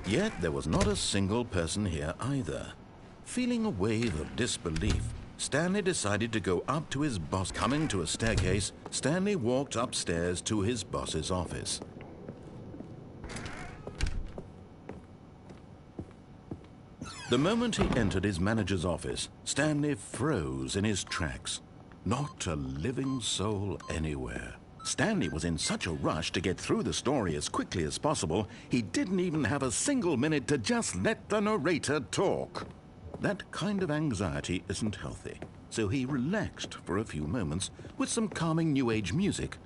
Yet there was not a single person here either. Feeling a wave of disbelief, Stanley decided to go up to his boss. Coming to a staircase, Stanley walked upstairs to his boss's office. The moment he entered his manager's office, Stanley froze in his tracks. Not a living soul anywhere. Stanley was in such a rush to get through the story as quickly as possible, he didn't even have a single minute to just let the narrator talk. That kind of anxiety isn't healthy, so he relaxed for a few moments with some calming New Age music.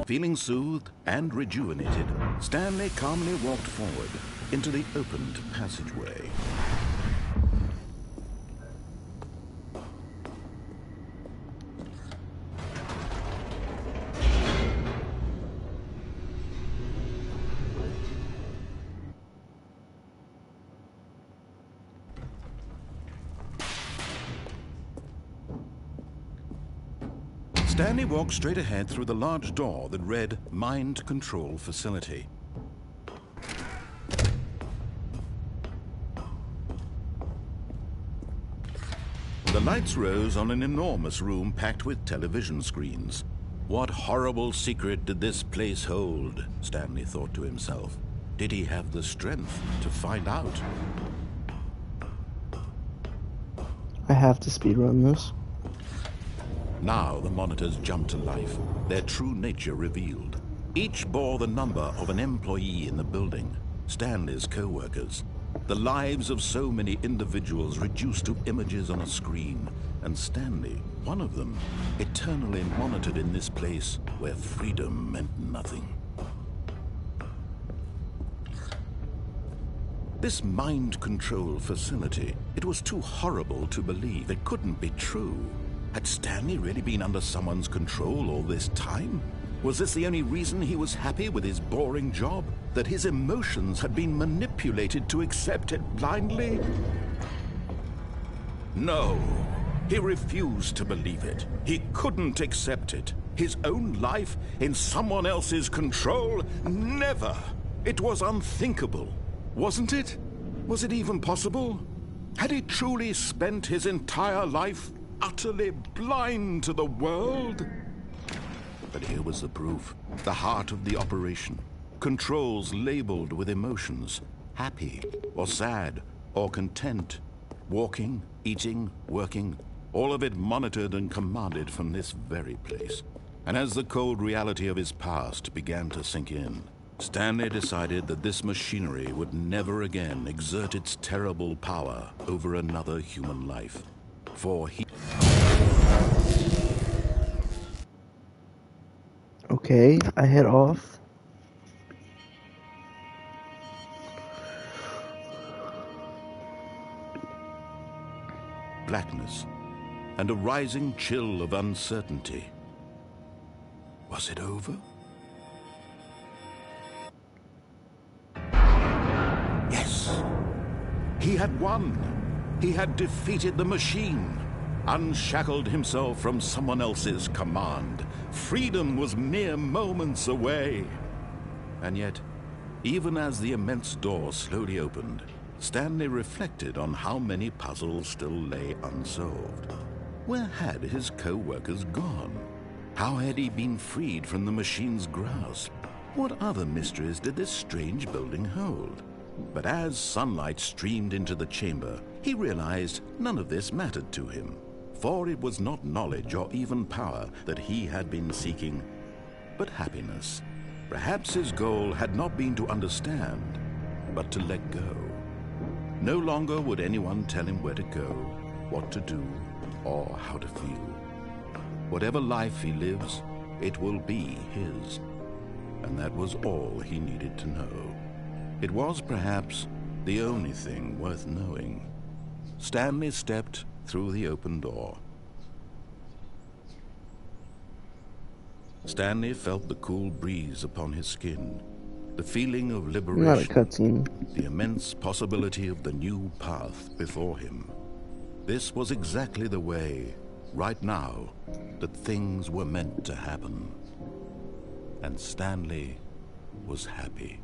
Feeling soothed and rejuvenated, Stanley calmly walked forward into the opened passageway. Stanley walked straight ahead through the large door that read Mind Control Facility. The lights rose on an enormous room packed with television screens. What horrible secret did this place hold? Stanley thought to himself. Did he have the strength to find out? I have to speedrun this. Now the monitors jumped to life, their true nature revealed. Each bore the number of an employee in the building, Stanley's co-workers. The lives of so many individuals reduced to images on a screen, and Stanley, one of them, eternally monitored in this place where freedom meant nothing. This mind control facility, it was too horrible to believe. It couldn't be true. Had Stanley really been under someone's control all this time? Was this the only reason he was happy with his boring job? That his emotions had been manipulated to accept it blindly? No. He refused to believe it. He couldn't accept it. His own life in someone else's control? Never. It was unthinkable. Wasn't it? Was it even possible? Had he truly spent his entire life utterly blind to the world? But here was the proof. The heart of the operation. Controls labeled with emotions. Happy, or sad, or content. Walking, eating, working. All of it monitored and commanded from this very place. And as the cold reality of his past began to sink in, Stanley decided that this machinery would never again exert its terrible power over another human life. For he... Okay, I head off. Blackness and a rising chill of uncertainty. Was it over? Yes! He had won! He had defeated the machine! Unshackled himself from someone else's command. Freedom was mere moments away. And yet, even as the immense door slowly opened, Stanley reflected on how many puzzles still lay unsolved. Where had his co-workers gone? How had he been freed from the machine's grasp? What other mysteries did this strange building hold? But as sunlight streamed into the chamber, he realized none of this mattered to him. For it was not knowledge or even power that he had been seeking, but happiness. Perhaps his goal had not been to understand, but to let go. No longer would anyone tell him where to go, what to do, or how to feel. Whatever life he lives, it will be his. And that was all he needed to know. It was perhaps the only thing worth knowing. Stanley stepped through the open door. Stanley felt the cool breeze upon his skin, the feeling of liberation, not a cutscene, the immense possibility of the new path before him. This was exactly the way, right now, that things were meant to happen. And Stanley was happy.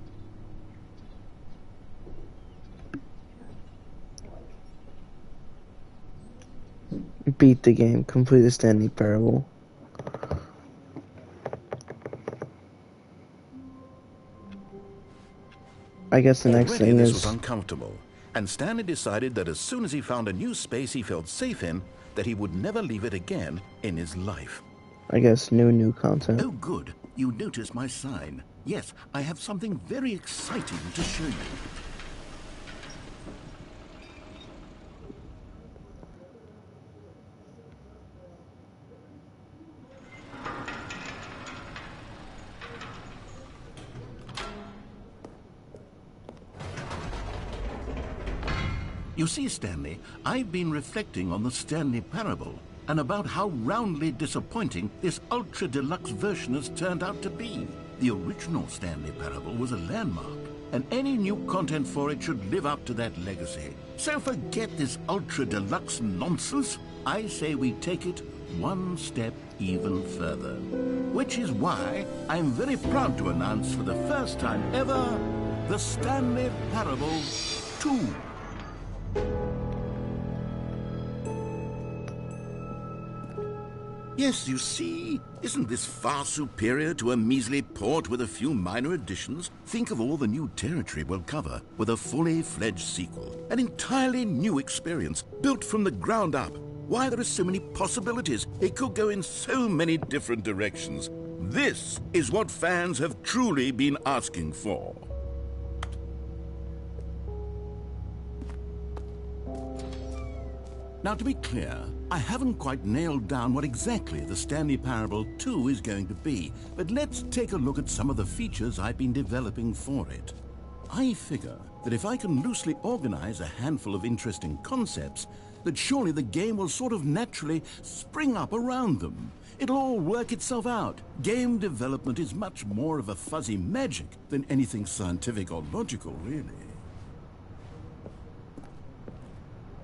Beat the game, complete the Stanley Parable. I guess the next thing this is... was uncomfortable, and Stanley decided that as soon as he found a new space he felt safe in, that he would never leave it again in his life. I guess new content. Oh, good. You noticed my sign. Yes, I have something very exciting to show you. You see, Stanley, I've been reflecting on the Stanley Parable and about how roundly disappointing this ultra-deluxe version has turned out to be. The original Stanley Parable was a landmark, and any new content for it should live up to that legacy. So forget this ultra-deluxe nonsense. I say we take it one step even further. Which is why I'm very proud to announce for the first time ever, the Stanley Parable 2. Yes, you see, isn't this far superior to a measly port with a few minor additions? Think of all the new territory we'll cover with a fully fledged sequel. An entirely new experience, built from the ground up. Why, there are so many possibilities. It could go in so many different directions. This is what fans have truly been asking for. Now, to be clear, I haven't quite nailed down what exactly the Stanley Parable 2 is going to be, but let's take a look at some of the features I've been developing for it. I figure that if I can loosely organize a handful of interesting concepts, that surely the game will sort of naturally spring up around them. It'll all work itself out. Game development is much more of a fuzzy magic than anything scientific or logical, really.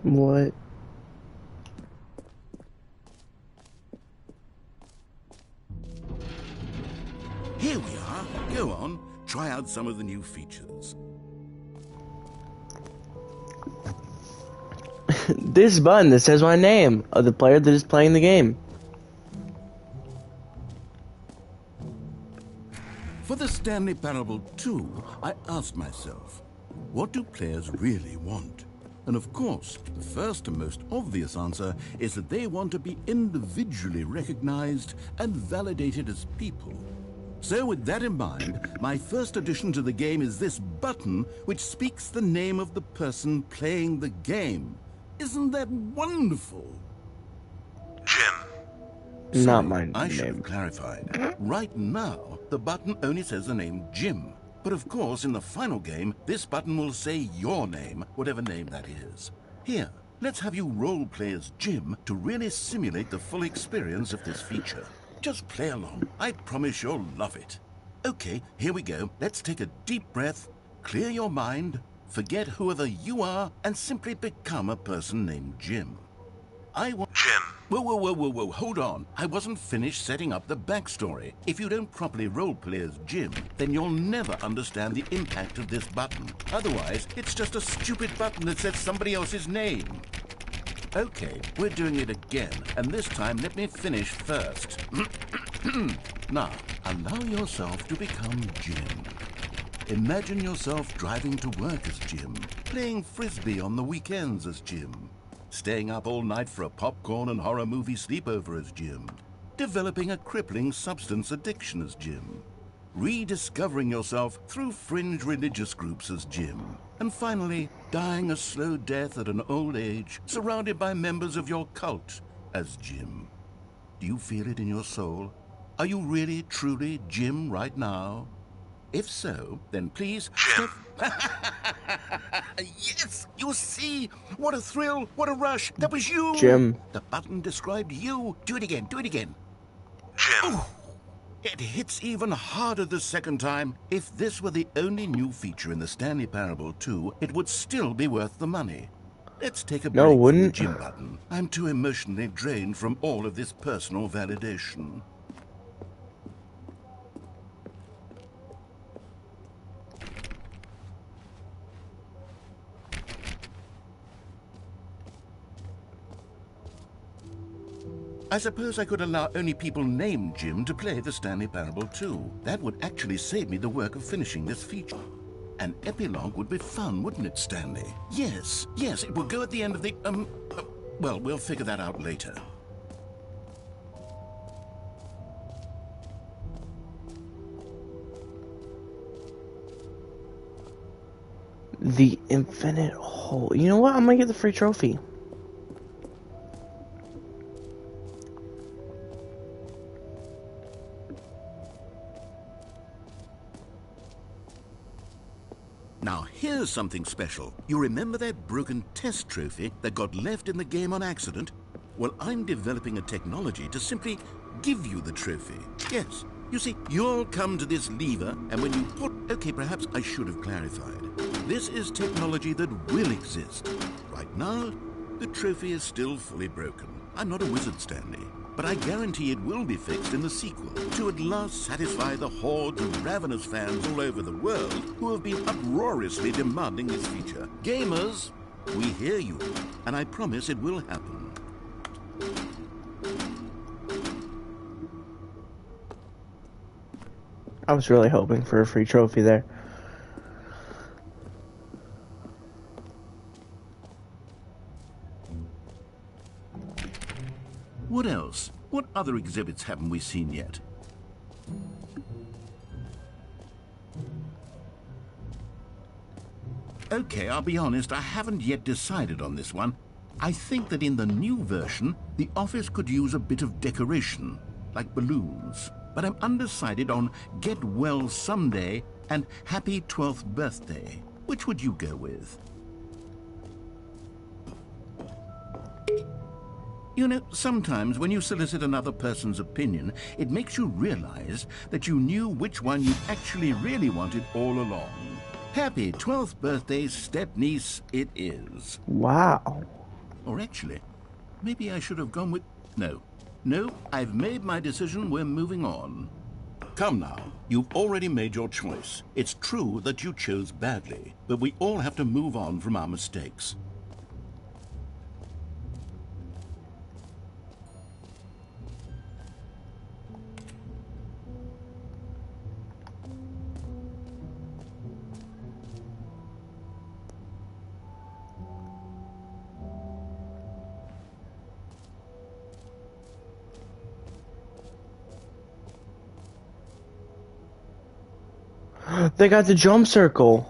What? Here we are. Go on, try out some of the new features. This button that says my name of the player that is playing the game. For the Stanley Parable 2, I asked myself, what do players really want? And of course, the first and most obvious answer is that they want to be individually recognized and validated as people. So with that in mind, my first addition to the game is this button which speaks the name of the person playing the game. Isn't that wonderful? Jim. Not my I should name. have clarified. Right now, the button only says the name Jim. But of course, in the final game, this button will say your name, whatever name that is. Here, let's have you role play as Jim to really simulate the full experience of this feature. Just play along. I promise you'll love it. Okay, here we go. Let's take a deep breath, clear your mind, forget whoever you are, and simply become a person named Jim. Jim. Whoa, hold on. I wasn't finished setting up the backstory. If you don't properly roleplay as Jim, then you'll never understand the impact of this button. Otherwise, it's just a stupid button that says somebody else's name. Okay, we're doing it again, and this time let me finish first. Now, allow yourself to become Jim. Imagine yourself driving to work as Jim, playing frisbee on the weekends as Jim, staying up all night for a popcorn and horror movie sleepover as Jim, developing a crippling substance addiction as Jim, rediscovering yourself through fringe religious groups as Jim, and finally, dying a slow death at an old age, surrounded by members of your cult as Jim. Do you feel it in your soul? Are you really, truly Jim right now? If so, then please... Jim. Yes! You see? What a thrill! What a rush! That was you! Jim. The button described you. Do it again. Do it again. Jim. Ooh. It hits even harder the second time. If this were the only new feature in the Stanley Parable 2, it would still be worth the money. Let's take a break No, it from the wouldn't. Jim button. I'm too emotionally drained from all of this personal validation. I suppose I could allow only people named Jim to play the Stanley Parable 2. That would actually save me the work of finishing this feature. An epilogue would be fun, wouldn't it, Stanley? Yes, it will go at the end of the, well, we'll figure that out later. The infinite hole. You know what? I'm gonna get the free trophy. Now, here's something special. You remember that broken test trophy that got left in the game on accident? Well, I'm developing a technology to simply give you the trophy. Yes. You see, you'll come to this lever, and when you put... Okay, perhaps I should have clarified. This is technology that will exist. Right now, the trophy is still fully broken. I'm not a wizard, Stanley, but I guarantee it will be fixed in the sequel to at last satisfy the hordes of ravenous fans all over the world who have been uproariously demanding this feature. Gamers, we hear you, and I promise it will happen. I was really hoping for a free trophy there. What else? What other exhibits haven't we seen yet? Okay, I'll be honest, I haven't yet decided on this one. I think that in the new version, the office could use a bit of decoration, like balloons. But I'm undecided on Get Well Someday and Happy 12th Birthday. Which would you go with? You know, sometimes when you solicit another person's opinion, it makes you realize that you knew which one you actually really wanted all along. Happy 12th birthday, step-niece, it is. Wow. Or actually, maybe I should have gone with... No, I've made my decision, we're moving on. Come now, you've already made your choice. It's true that you chose badly, but we all have to move on from our mistakes. They got the jump circle.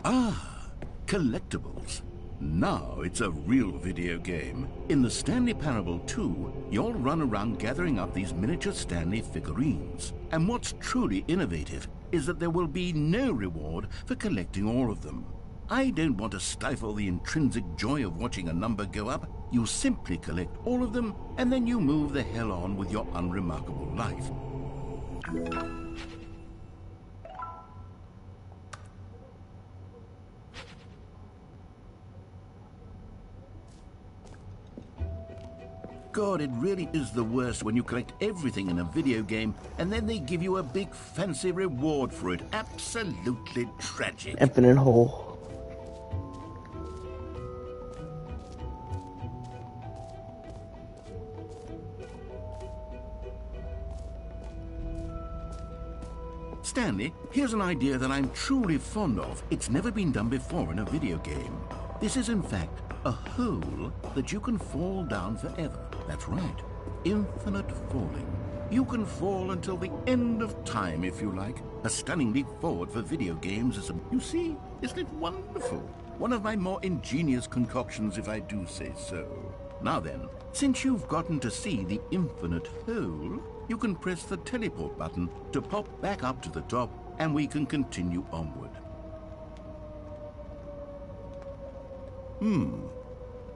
Ah, collectibles. Now it's a real video game. In the Stanley Parable 2, you'll run around gathering up these miniature Stanley figurines. And what's truly innovative is that there will be no reward for collecting all of them. I don't want to stifle the intrinsic joy of watching a number go up. You simply collect all of them, and then you move the hell on with your unremarkable life. God, it really is the worst when you collect everything in a video game and then they give you a big fancy reward for it. Absolutely tragic. Infinite hole. Stanley, here's an idea that I'm truly fond of. It's never been done before in a video game. This is, in fact, a hole that you can fall down forever. That's right. Infinite falling. You can fall until the end of time, if you like. A stunning leap forward for video games is you see, isn't it wonderful? One of my more ingenious concoctions, if I do say so. Now then, since you've gotten to see the infinite hole, you can press the teleport button to pop back up to the top, and we can continue onward.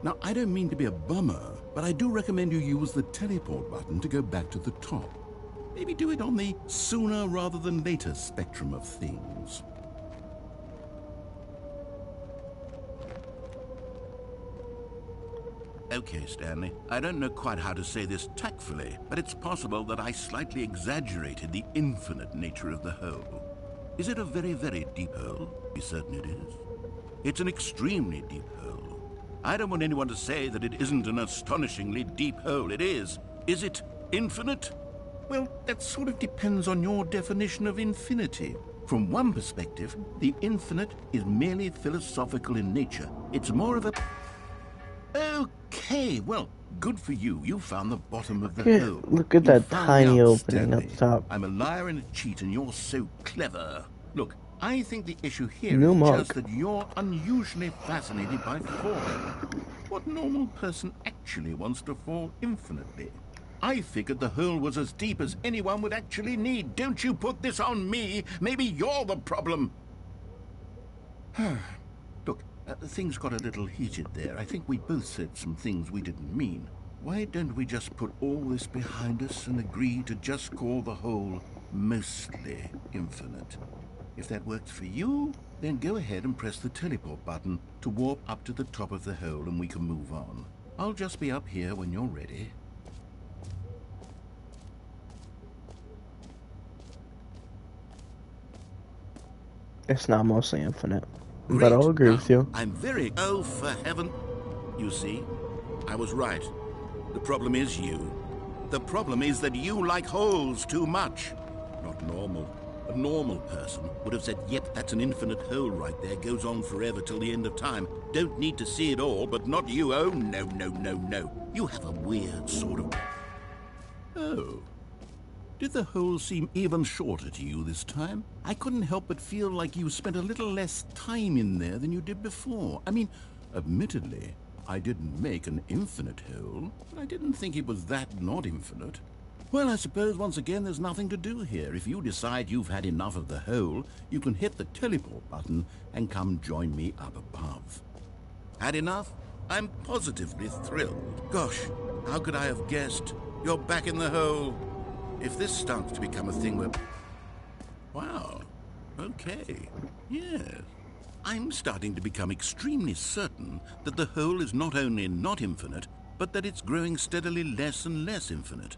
Now, I don't mean to be a bummer, but I do recommend you use the teleport button to go back to the top. Maybe do it on the sooner rather than later spectrum of things. Okay, Stanley, I don't know quite how to say this tactfully, but it's possible that I slightly exaggerated the infinite nature of the hole. Is it a very, very deep hole? Be certain it is. It's an extremely deep hole. I don't want anyone to say that it isn't an astonishingly deep hole. It is. Is it infinite? Well, that sort of depends on your definition of infinity. From one perspective, the infinite is merely philosophical in nature. It's more of a... Okay, well, good for you. You found the bottom of the hole. Look at that tiny opening at the top. I'm a liar and a cheat, and you're so clever. Look, I think the issue here is just that you're unusually fascinated by falling. What normal person actually wants to fall infinitely? I figured the hole was as deep as anyone would actually need. Don't you put this on me. Maybe you're the problem. Look, things got a little heated there. I think we both said some things we didn't mean. Why don't we just put all this behind us and agree to just call the hole mostly infinite? If that works for you, then go ahead and press the teleport button to warp up to the top of the hole and we can move on. I'll just be up here when you're ready. It's not mostly infinite, but I'll agree with you. I'm very... Oh, for heaven... You see, I was right. The problem is you. The problem is that you like holes too much. Not normal. A normal person would have said, yep, that's an infinite hole right there, goes on forever till the end of time. Don't need to see it all, but not you. Oh, no, no, no, no. You have a weird sort of... Oh. Did the hole seem even shorter to you this time? I couldn't help but feel like you spent a little less time in there than you did before. I mean, admittedly, I didn't make an infinite hole, but I didn't think it was that not infinite. Well, I suppose once again there's nothing to do here. If you decide you've had enough of the hole, you can hit the teleport button and come join me up above. Had enough? I'm positively thrilled. Gosh, how could I have guessed? You're back in the hole. If this starts to become a thing where... Wow. Okay. Yes. I'm starting to become extremely certain that the hole is not only not infinite, but that it's growing steadily less and less infinite.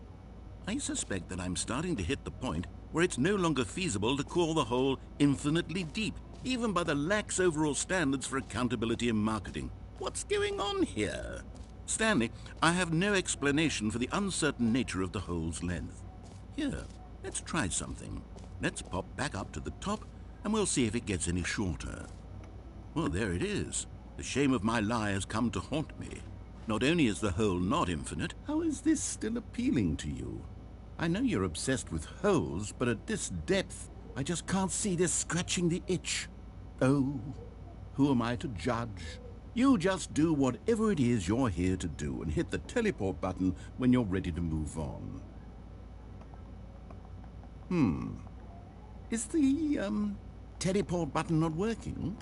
I suspect that I'm starting to hit the point where it's no longer feasible to call the hole infinitely deep, even by the lax overall standards for accountability and marketing. What's going on here? Stanley, I have no explanation for the uncertain nature of the hole's length. Here, let's try something. Let's pop back up to the top, and we'll see if it gets any shorter. Well, there it is. The shame of my lie has come to haunt me. Not only is the hole not infinite, how is this still appealing to you? I know you're obsessed with holes, but at this depth, I just can't see this scratching the itch. Oh, who am I to judge? You just do whatever it is you're here to do and hit the teleport button when you're ready to move on. Is the, teleport button not working?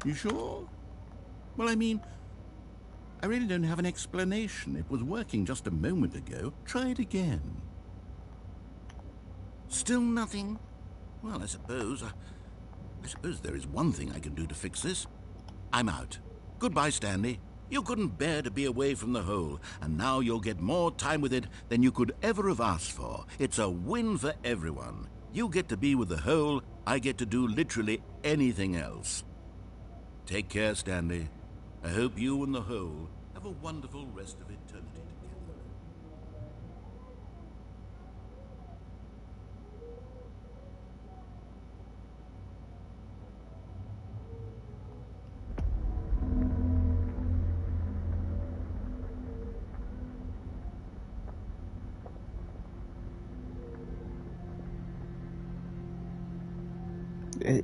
You sure? Well, I mean, I really don't have an explanation. It was working just a moment ago. Try it again. Still nothing? Well, I suppose there is one thing I can do to fix this. I'm out. Goodbye, Stanley. You couldn't bear to be away from the hole, and now you'll get more time with it than you could ever have asked for. It's a win for everyone. You get to be with the hole, I get to do literally anything else. Take care, Stanley. I hope you and the hole have a wonderful rest of eternity together.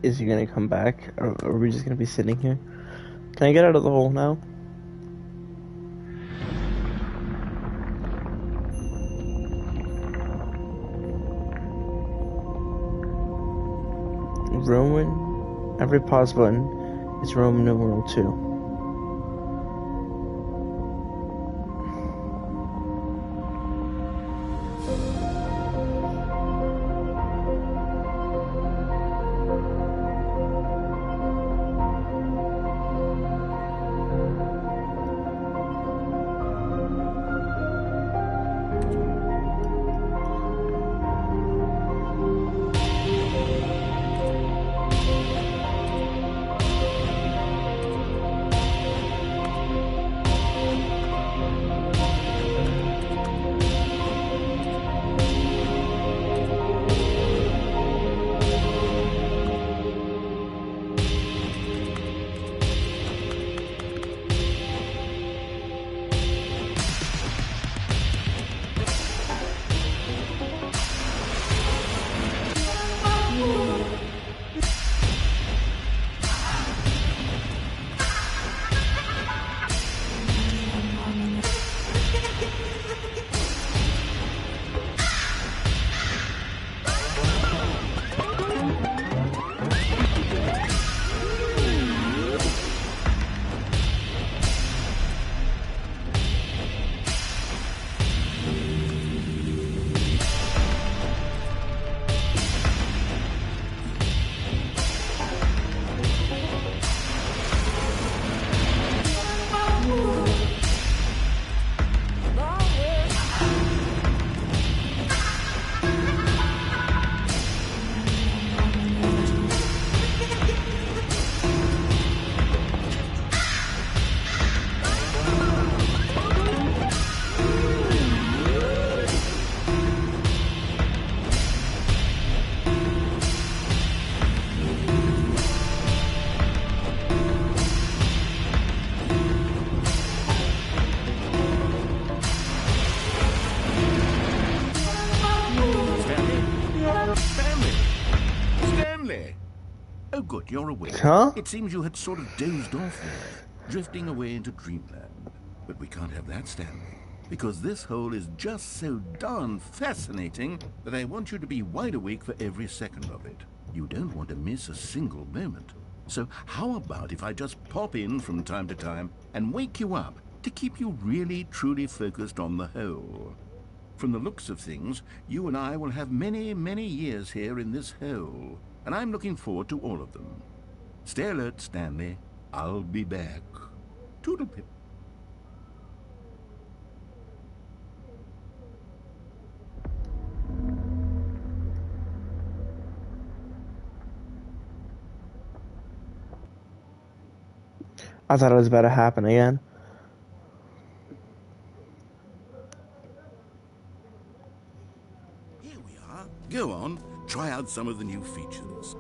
Is he gonna come back? Or are we just gonna be sitting here? Can I get out of the hole now? Roman, every pause button is Roman numeral 2. good, you're awake. Huh? It seems you had sort of dozed off there, drifting away into dreamland. But we can't have that, Stanley, because this hole is just so darn fascinating that I want you to be wide awake for every second of it. You don't want to miss a single moment. So how about if I just pop in from time to time and wake you up to keep you really, truly focused on the hole? From the looks of things, you and I will have many, many years here in this hole, and I'm looking forward to all of them. Stay alert, Stanley. I'll be back. Toodle-pip. I thought it was about to happen again. Here we are. Go on, try out some of the new features.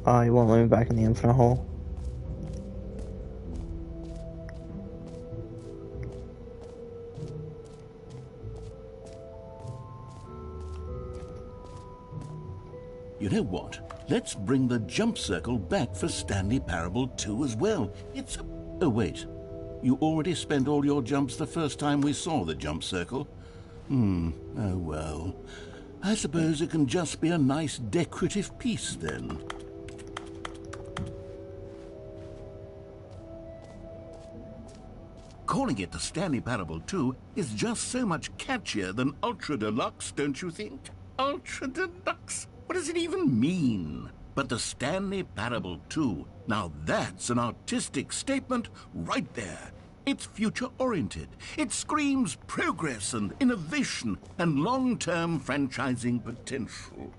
Oh, you won't let me back in the infinite hole. You know what? Let's bring the jump circle back for Stanley Parable 2 as well. It's a... Oh, wait. You already spent all your jumps the first time we saw the jump circle? Oh, well. I suppose it can just be a nice decorative piece, then. Calling it the Stanley Parable 2 is just so much catchier than Ultra Deluxe, don't you think? Ultra Deluxe? What does it even mean? But the Stanley Parable 2, now that's an artistic statement right there. It's future-oriented. It screams progress and innovation and long-term franchising potential.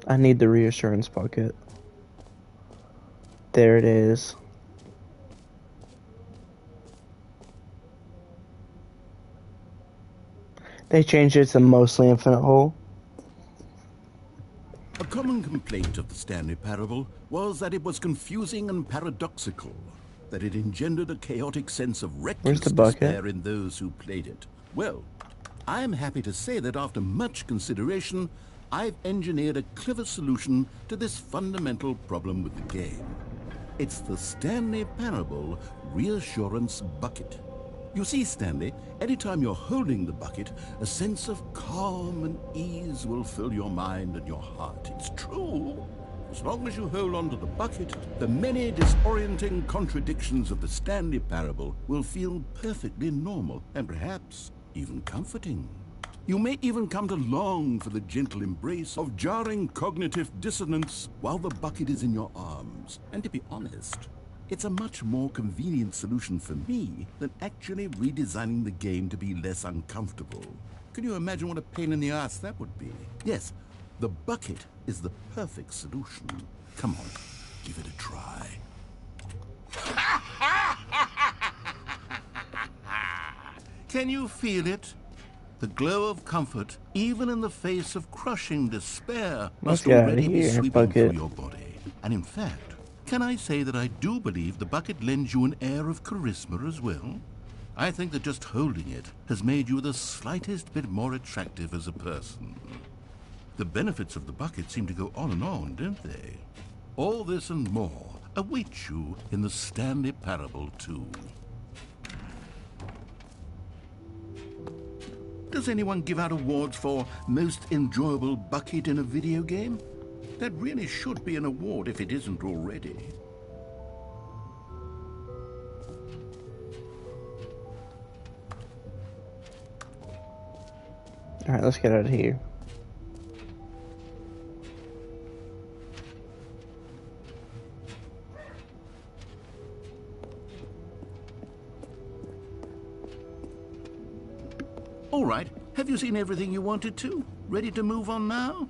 I need the reassurance bucket. There it is. They changed it to mostly infinite hole. A common complaint of the Stanley Parable was that it was confusing and paradoxical, that it engendered a chaotic sense of reckless Where's the bucket? despair in those who played it. Well, I am happy to say that after much consideration, I've engineered a clever solution to this fundamental problem with the game. It's the Stanley Parable Reassurance Bucket. You see, Stanley, anytime you're holding the bucket, a sense of calm and ease will fill your mind and your heart. It's true. As long as you hold on to the bucket, the many disorienting contradictions of the Stanley Parable will feel perfectly normal and perhaps even comforting. You may even come to long for the gentle embrace of jarring cognitive dissonance while the bucket is in your arms. And to be honest, it's a much more convenient solution for me than actually redesigning the game to be less uncomfortable. Can you imagine what a pain in the ass that would be? Yes, the bucket is the perfect solution. Come on, give it a try. Can you feel it? The glow of comfort, even in the face of crushing despair, must get already outta be here, sweeping bucket. through your body. And in fact, can I say that I do believe the bucket lends you an air of charisma as well? I think that just holding it has made you the slightest bit more attractive as a person. The benefits of the bucket seem to go on and on, don't they? All this and more await you in the Stanley Parable 2. Does anyone give out awards for most enjoyable bucket in a video game? That really should be an award if it isn't already. Alright, let's get out of here. All right. Have you seen everything you wanted to? Ready to move on now?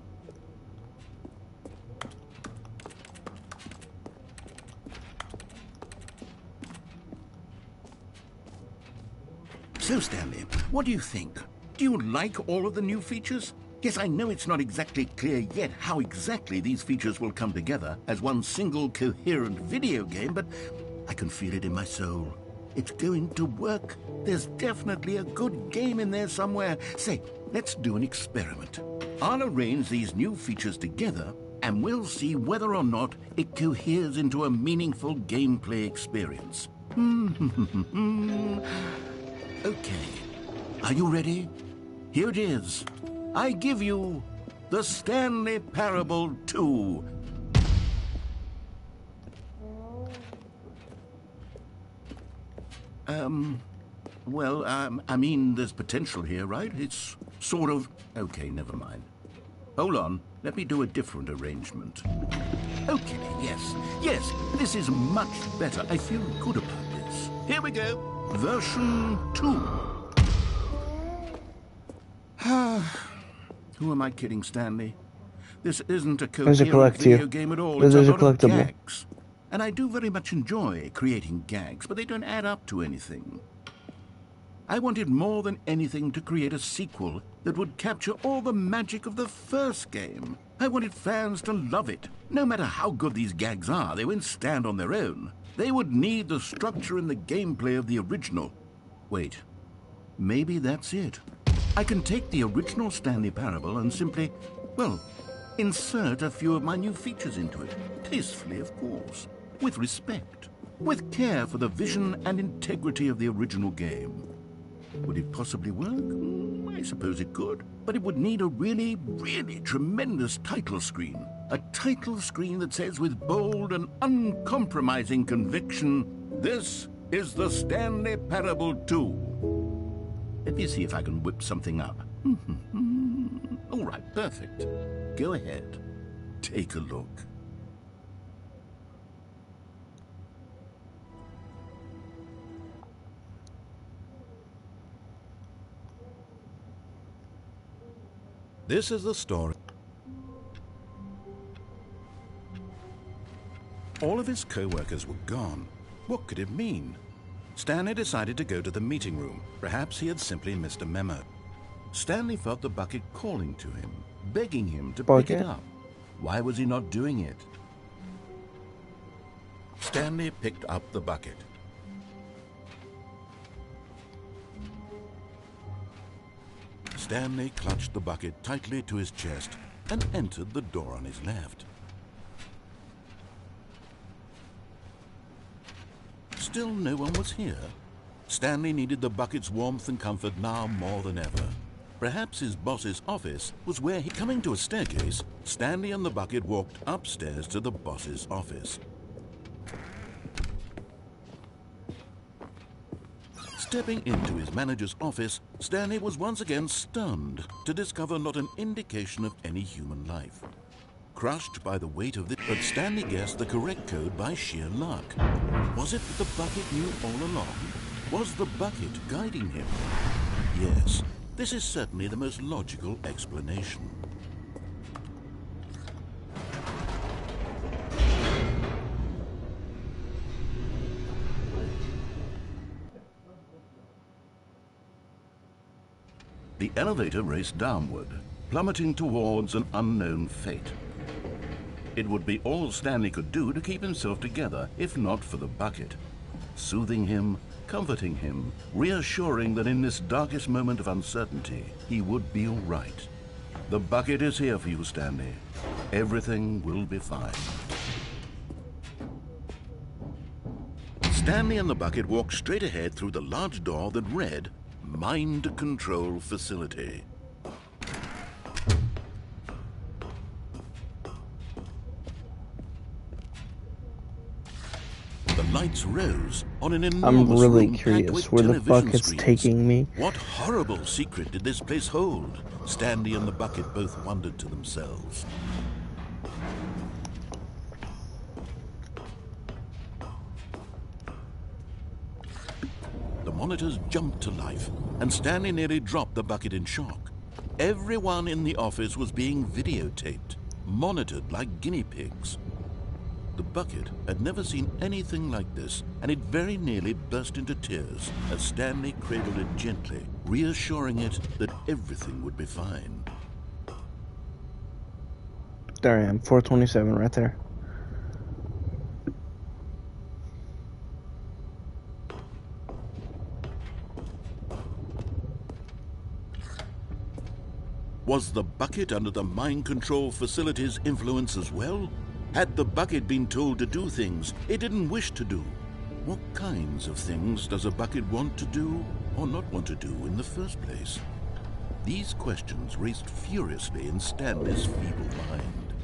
So, Stanley, what do you think? Do you like all of the new features? Yes, I know it's not exactly clear yet how exactly these features will come together as one single coherent video game, but I can feel it in my soul. It's going to work. There's definitely a good game in there somewhere. Say, let's do an experiment. I'll arrange these new features together, and we'll see whether or not it coheres into a meaningful gameplay experience. Okay. Are you ready? Here it is. I give you the Stanley Parable 2. I mean, there's potential here, right? It's sort of... Okay, never mind. Hold on. Let me do a different arrangement. Okay, yes, this is much better. I feel good about this. Here we go. Version 2. Who am I kidding, Stanley? This isn't a coherent video game at all. It's a lot of gags. And I do very much enjoy creating gags, but they don't add up to anything. I wanted more than anything to create a sequel that would capture all the magic of the first game. I wanted fans to love it. No matter how good these gags are, they won't stand on their own. They would need the structure and the gameplay of the original. Wait, maybe that's it. I can take the original Stanley Parable and simply, well, insert a few of my new features into it. Tastefully, of course. With respect. With care for the vision and integrity of the original game. Would it possibly work? I suppose it could. But it would need a really, really tremendous title screen. A title screen that says with bold and uncompromising conviction, "This is the Stanley Parable 2. Let me see if I can whip something up. All right, perfect. Go ahead. Take a look. This is the story. All of his co-workers were gone. What could it mean? Stanley decided to go to the meeting room. Perhaps he had simply missed a memo. Stanley felt the bucket calling to him, begging him to pick it up. Why was he not doing it? Stanley picked up the bucket. Stanley clutched the bucket tightly to his chest and entered the door on his left. Still no one was here. Stanley needed the bucket's warmth and comfort now more than ever. Perhaps his boss's office was where he... Coming to a staircase, Stanley and the bucket walked upstairs to the boss's office. Stepping into his manager's office, Stanley was once again stunned to discover not an indication of any human life. Crushed by the weight of this, but Stanley guessed the correct code by sheer luck. Was it that the bucket knew all along? Was the bucket guiding him? Yes, this is certainly the most logical explanation. The elevator raced downward, plummeting towards an unknown fate. It would be all Stanley could do to keep himself together, if not for the bucket. Soothing him, comforting him, reassuring that in this darkest moment of uncertainty, he would be all right. The bucket is here for you, Stanley. Everything will be fine. Stanley and the bucket walked straight ahead through the large door that read, Mind Control Facility. The lights rose on an enormous I'm really room curious where the bucket's screens. taking me. What horrible secret did this place hold? Stanley and the bucket both wondered to themselves. The monitors jumped to life, and Stanley nearly dropped the bucket in shock. Everyone in the office was being videotaped, monitored like guinea pigs. The bucket had never seen anything like this, and it very nearly burst into tears as Stanley cradled it gently, reassuring it that everything would be fine. There I am, 427 right there. Was the bucket under the mind control facility's influence as well? Had the bucket been told to do things it didn't wish to do? What kinds of things does a bucket want to do or not want to do in the first place? These questions raced furiously in Stanley's feeble mind.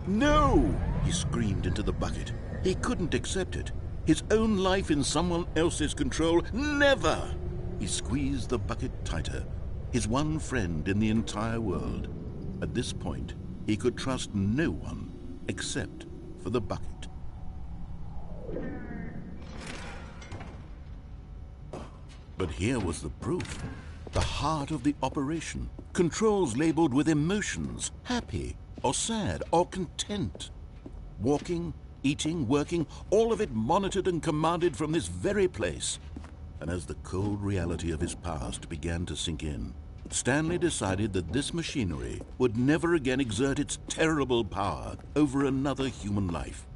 No! He screamed into the bucket. He couldn't accept it. His own life in someone else's control, never! He squeezed the bucket tighter. His one friend in the entire world. At this point, he could trust no one except for the bucket. But here was the proof. The heart of the operation. Controls labeled with emotions, happy or sad or content. Walking, eating, working, all of it monitored and commanded from this very place. And as the cold reality of his past began to sink in, Stanley decided that this machinery would never again exert its terrible power over another human life.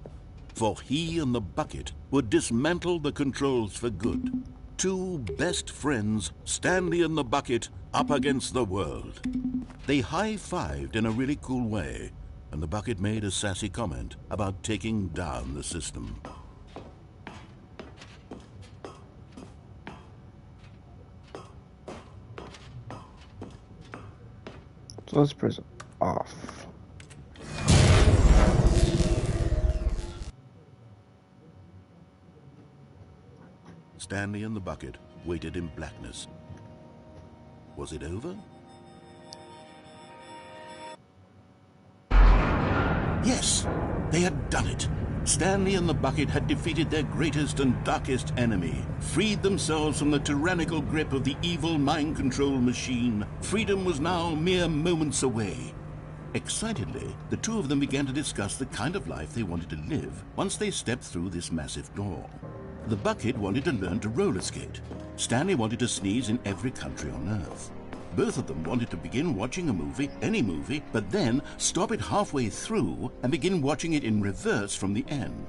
For he and the bucket would dismantle the controls for good. Two best friends, Stanley and the bucket, up against the world. They high-fived in a really cool way, and the bucket made a sassy comment about taking down the system. So let's press off. Stanley and the bucket waited in blackness. Was it over? Yes, they had done it. Stanley and the bucket had defeated their greatest and darkest enemy, freed themselves from the tyrannical grip of the evil mind control machine. Freedom was now mere moments away. Excitedly, the two of them began to discuss the kind of life they wanted to live once they stepped through this massive door. The bucket wanted to learn to roller skate. Stanley wanted to sneeze in every country on Earth. Both of them wanted to begin watching a movie, any movie, but then stop it halfway through and begin watching it in reverse from the end.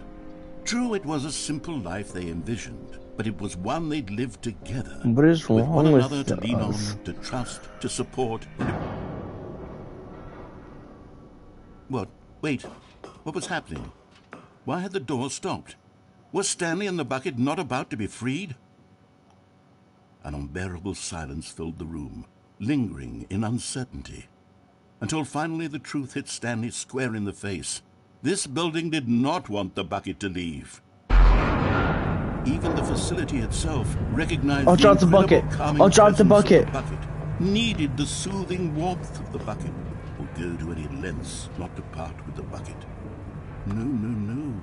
True, it was a simple life they envisioned, but it was one they'd lived together. What is with wrong one with another to lean us? on, to trust, to support. What? Wait. What was happening? Why had the door stopped? Was Stanley and the bucket not about to be freed? An unbearable silence filled the room, lingering in uncertainty, until finally the truth hit Stanley square in the face. This building did not want the bucket to leave. Even the facility itself recognized I'll drop the incredible bucket. calming I'll drop the presence of bucket. bucket, needed the soothing warmth of the bucket, would go to any lengths not to part with the bucket. No.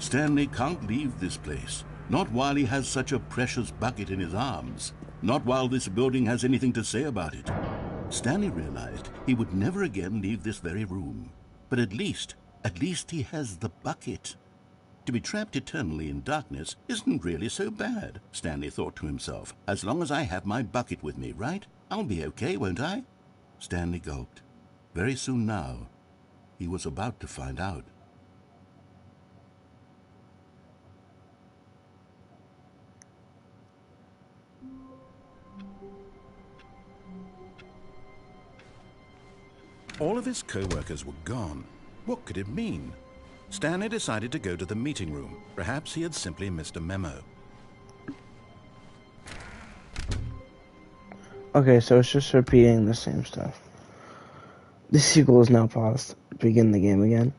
Stanley can't leave this place. Not while he has such a precious bucket in his arms. Not while this building has anything to say about it. Stanley realized he would never again leave this very room. But at least he has the bucket. To be trapped eternally in darkness isn't really so bad, Stanley thought to himself. As long as I have my bucket with me, right? I'll be okay, won't I? Stanley gulped. Very soon now, he was about to find out. All of his co-workers were gone. What could it mean? Stanley decided to go to the meeting room. Perhaps he had simply missed a memo. Okay, so it's just repeating the same stuff. The sequel is now paused. Begin the game again.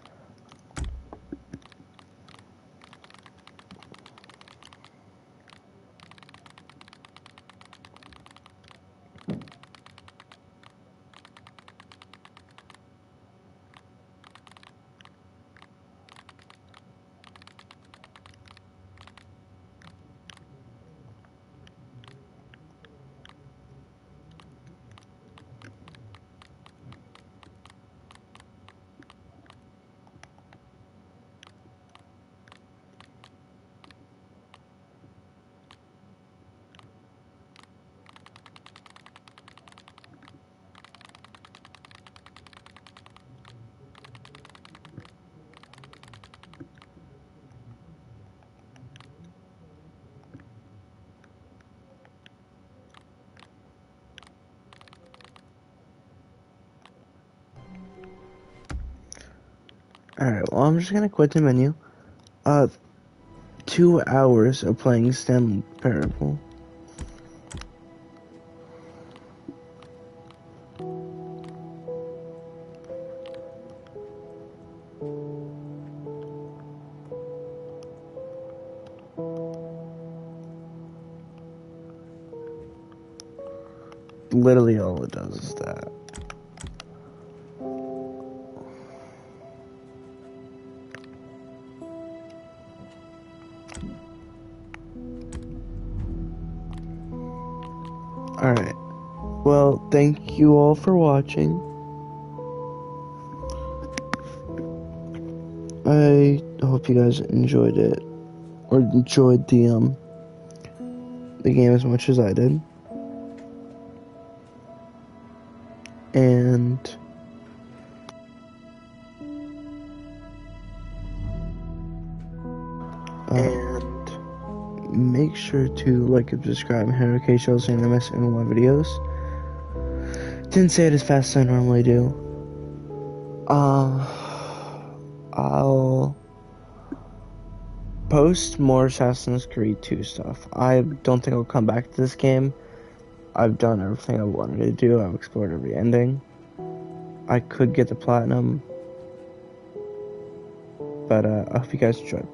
Alright, well, I'm just gonna quit the menu. 2 hours of playing Stanley Parable. Literally all it does is that. Alright. Well, thank you all for watching. I hope you guys enjoyed it. Or enjoyed the game as much as I did. And make sure to like and subscribe and hit notifications so you don't miss any of my videos. Didn't say it as fast as I normally do. I'll post more Assassin's Creed 2 stuff. I don't think I'll come back to this game. I've done everything I wanted to do. I've explored every ending. I could get the platinum. But I hope you guys enjoyed.